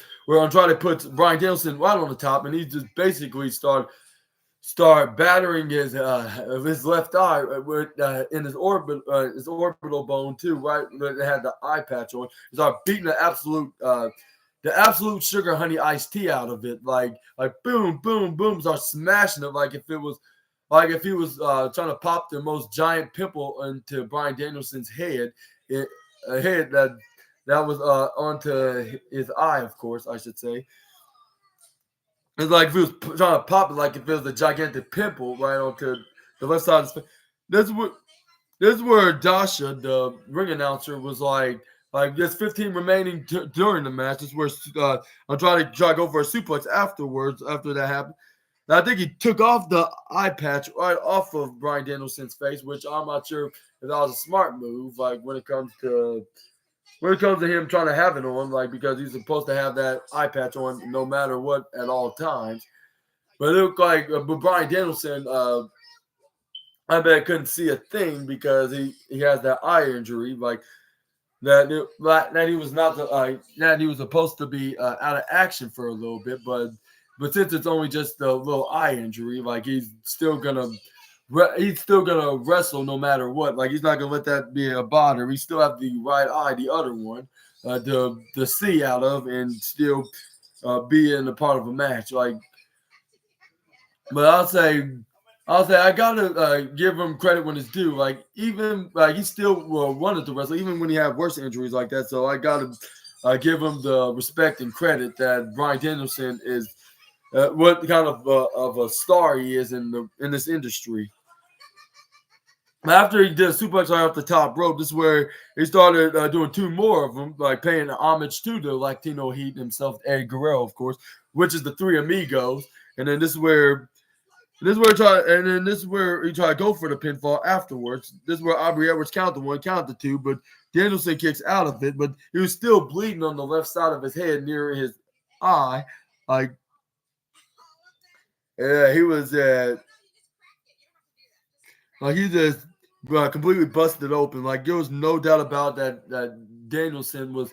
Andrade puts Brian Danielson right on the top, and he just basically start battering his left eye in his orbital bone too, right? It had the eye patch on. He started beating the absolute sugar honey iced tea out of it, like boom, boom, boom, start smashing it like if he was trying to pop the most giant pimple into Brian Danielson's head, a head that was onto his eye, of course, I should say. It's like if he was trying to pop it, like if it was a gigantic pimple right onto the left side of his face. This is where Dasha, the ring announcer, was like there's 15 remaining during the match. This is where I'm trying to go for a suplex afterwards, after that happened. And I think he took off the eye patch right off of Brian Danielson's face, which I'm not sure if that was a smart move, like when it comes to him trying to have it on, like because he's supposed to have that eye patch on no matter what at all times. But it looked like Brian Danielson, I bet couldn't see a thing because he has that eye injury, like that he was not that he was supposed to be out of action for a little bit, but since it's only just a little eye injury, like he's still gonna wrestle no matter what. Like he's not gonna let that be a bother. He still have the right eye, the other one, to see out of and still be in a part of a match. Like, but I'll say I gotta give him credit when it's due. Like even he still wanted to wrestle even when he had worse injuries like that. So I gotta give him the respect and credit that Brian Danielson is. What kind of a star he is in this industry. After he did a suplex right off the top rope, this is where he started doing two more of them, like paying homage to the Latino Heat himself, Eddie Guerrero, of course, which is the Three Amigos. And then this is where he tried to go for the pinfall afterwards. This is where Aubrey Edwards counted one, counted two, but Danielson kicks out of it, but he was still bleeding on the left side of his head near his eye, like. Yeah, he was he just completely busted open. Like there was no doubt about that Danielson was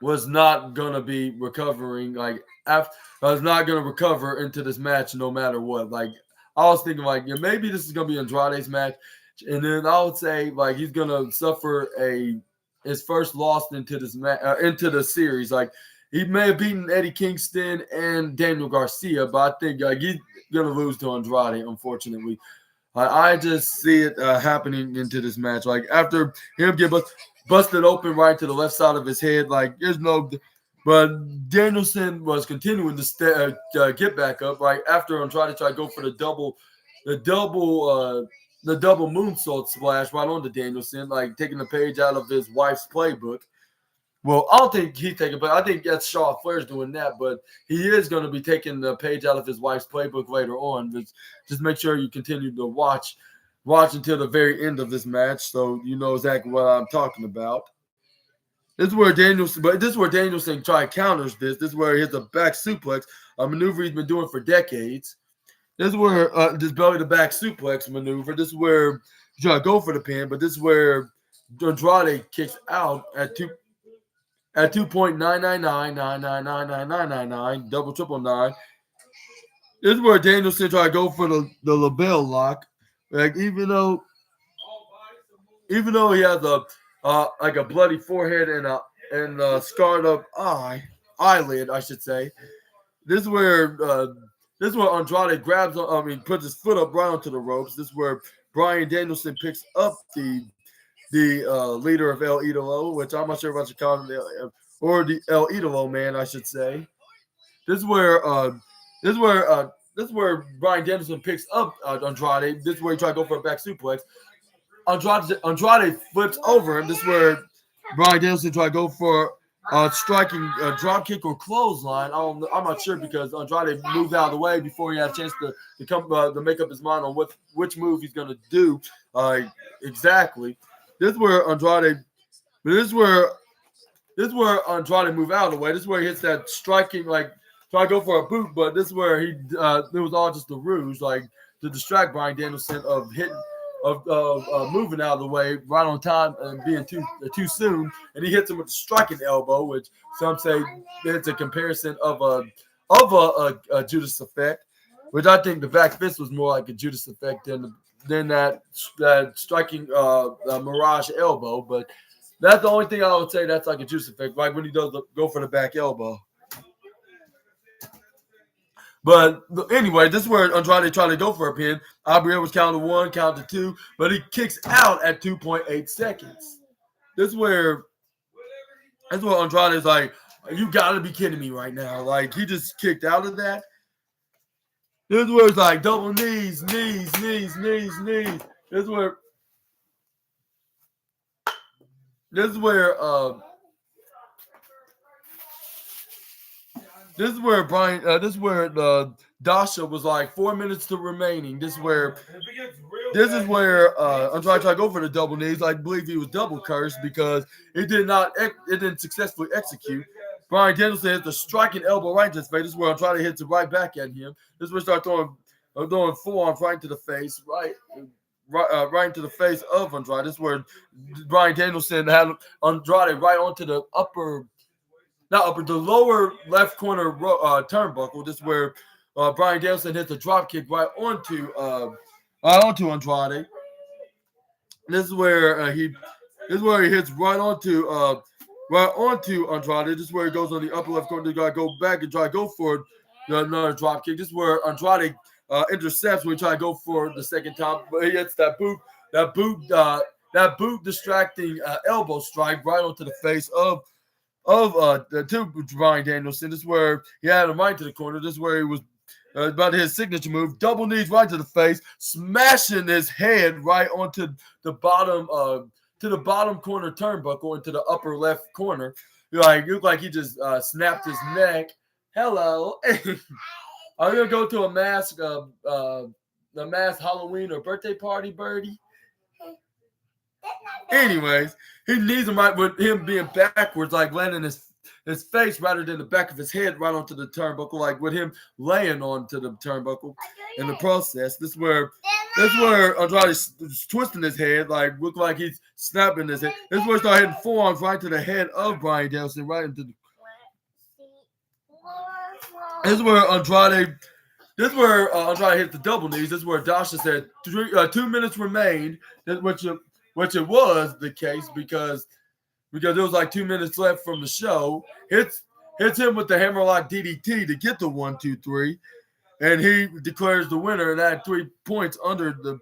was not gonna be recovering. Like after, I was not gonna recover into this match no matter what. Like I was thinking, like yeah, maybe this is gonna be Andrade's match, and then I would say like he's gonna suffer his first loss into this into the series. Like he may have beaten Eddie Kingston and Daniel Garcia, but I think like he's gonna lose to Andrade, unfortunately. I just see it happening into this match. Like after him get busted open right to the left side of his head, like there's no. But Danielson was continuing to get back up. Right after Andrade tried to go for the double moonsault splash right onto Danielson, like taking the page out of his wife's playbook. Well, I don't think he's taking, but I think that's Shaw Flair's doing that. But he is going to be taking the page out of his wife's playbook later on. Just make sure you continue to watch until the very end of this match, so you know exactly what I'm talking about. This is where Danielson counters this. This is where he hits a back suplex, a maneuver he's been doing for decades. This is where this belly to back suplex maneuver. This is where you try to go for the pin, but this is where Andrade kicks out at 2.999999999 double triple nine. This is where Danielson tried to go for the label lock. Like even though he has a like a bloody forehead and a scarred up eyelid, I should say. This is where Andrade puts his foot up right onto the ropes. This is where Bryan Danielson picks up the leader of El Idolo, which I'm not sure if I should call him or the El Idolo man, I should say. This is where Bryan Danielson picks up Andrade. This is where he tried to go for a back suplex. Andrade flips over him. This is where Bryan Danielson tried to go for striking a drop kick or clothesline. I'm not sure because Andrade moved out of the way before he had a chance to come to make up his mind on which move he's going to do exactly. This is where Andrade moved out of the way. This is where he hits that striking, like try to go for a boot, but this is where it was all just a ruse, like to distract Bryan Danielson of moving out of the way right on time and being too soon, and he hits him with the striking elbow, which some say it's a comparison of a Judas effect, which I think the back fist was more like a Judas effect than that striking Mirage elbow. But that's the only thing I would say that's like a Judas effect, like when he does go for the back elbow. But anyway, this is where Andrade tried to go for a pin. Aubrey was counted 1, counted 2, but he kicks out at 2.8 seconds. This is where Andrade is like, you got to be kidding me right now. Like, he just kicked out of that. This is where it's like double knees. This is where Dasha was like 4 minutes to remaining. This is where Andrade tried to go for the double knees. I believe he was double cursed because it didn't successfully execute. Bryan Danielson hit the striking elbow right into his face. This is where Andrade hits it right back at him. This is where he started throwing forearms right into the face, right into the face of Andrade. This is where Bryan Danielson had Andrade right onto the the lower left corner turnbuckle. This is where Bryan Danielson hits a drop kick right onto Andrade. This is where he hits right onto Andrade. This is where he goes on the upper left corner. They gotta go back and try to go for another drop kick. This is where Andrade intercepts when he try to go for the second time, but he hits that boot distracting elbow strike right onto the face of Bryan Danielson. This is where he had him right to the corner. This is where he was about his signature move, double knees right to the face, smashing his head right onto the bottom corner turnbuckle into the upper left corner. It looked like he just snapped his neck. Hello. I'm gonna go to a mask Halloween or birthday party, Birdie. Anyways, he knees him right with him being backwards, like landing his his face rather than the back of his head right onto the turnbuckle, like with him laying onto the turnbuckle in the process. This is where Andrade is twisting his head, like look like he's snapping his head. This is where he started hitting forearms right to the head of Bryan Danielson, right into the. This is where Andrade. This is where Andrade hit the double knees. This is where Dasha said 2 minutes remained, which it was the case because there was like 2 minutes left from the show. Hits him with the hammerlock DDT to get the 1, 2, 3, and he declares the winner and had 3 points under the.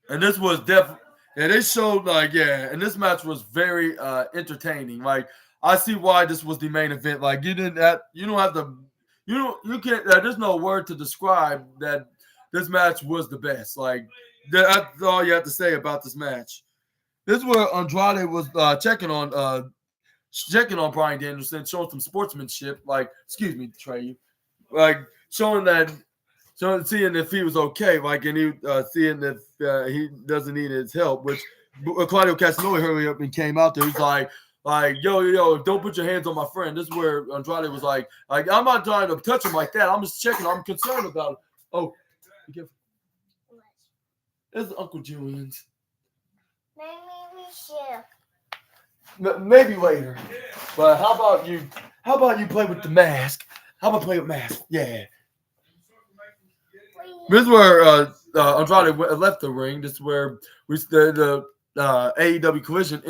And this was definitely, and they showed and this match was very entertaining. Like I see why this was the main event. Like you can't. There's no word to describe that this match was the best. Like that's all you have to say about this match. This is where Andrade was checking on Bryan Danielson, showing some sportsmanship. Like, excuse me, Trey, like seeing if he was okay. Like, and he seeing if he doesn't need his help. Which Claudio Castagnoli hurried up and came out there. He's like, yo, don't put your hands on my friend. This is where Andrade was like, I'm not trying to touch him like that. I'm just checking. I'm concerned about him. Oh, be careful. This is Uncle Julian's. Maybe later. But how about you play with the mask? How about play with mask? Yeah. This is where Andrade left the ring. This is where the AEW collision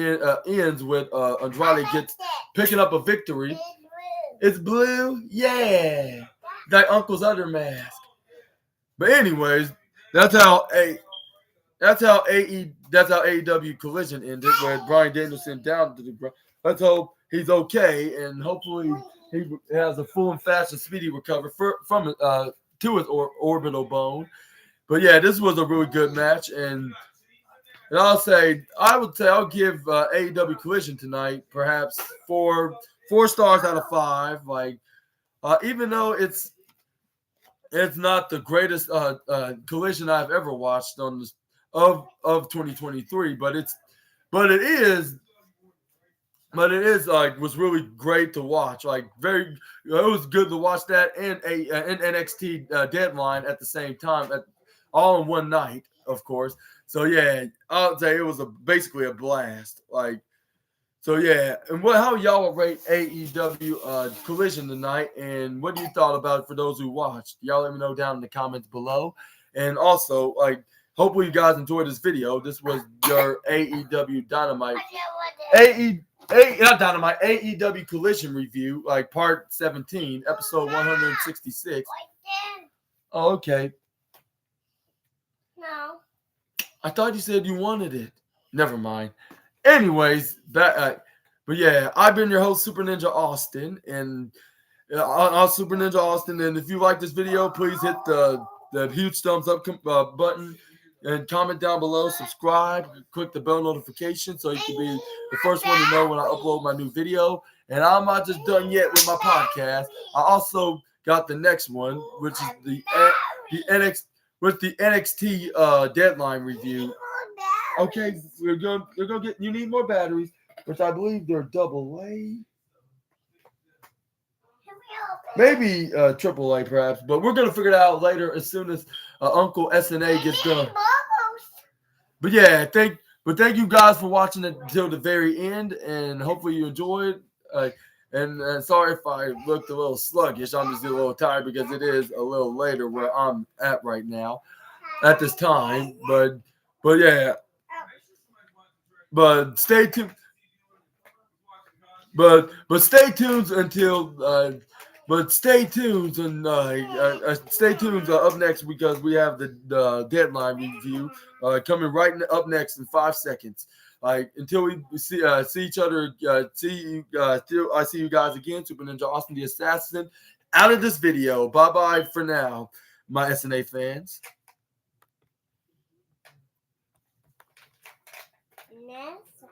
ends with Andrade picking up a victory. It's blue, yeah, like Uncle's other mask. But anyways, that's how AEW collision ended, where Bryan Danielson down to the ground. Let's hope he's okay, and hopefully he has a full and fast and speedy recovery from to his orbital bone. But yeah, this was a really good match, and I would say I'll give AEW Collision tonight perhaps four stars out of 5. Like, even though it's not the greatest collision I've ever watched on this of 2023, but it is like was really great to watch. Like it was good to watch that and an NXT Deadline at the same time, all in one night, of course. So yeah, I'll say it was basically a blast. Like, so yeah, and how y'all would rate AEW Collision tonight, and what you thought about it for those who watched? Y'all let me know down in the comments below, and also like hopefully you guys enjoyed this video. This was your AEW Dynamite, AEW Collision review, like part 17, episode 166. Oh, okay. No. I thought you said you wanted it. Never mind. Anyways, but yeah, I've been your host, Super Ninja Austin, and I'm Super Ninja Austin. And if you like this video, please hit the huge thumbs up button and comment down below. Subscribe, click the bell notification so you can be the first one to know when I upload my new video. And I'm not just done yet with my podcast. I also got the next one, which is the NXT Deadline review. Okay, we're gonna get. You need more batteries, which I believe they're AA, maybe AAA perhaps, but we're gonna figure it out later as soon as Uncle SNA gets done. But yeah, thank you guys for watching it until the very end, and hopefully you enjoyed. And sorry if I looked a little sluggish. I'm just a little tired because it is a little later where I'm at right now, at this time. But yeah. But stay tuned. But stay tuned until. But stay tuned and stay tuned up next because we have the Deadline review coming right up next in 5 seconds. Like until we see each other, I see you guys again. Super Ninja Austin, the Assassin, out of this video. Bye bye for now, my SNA fans. Next.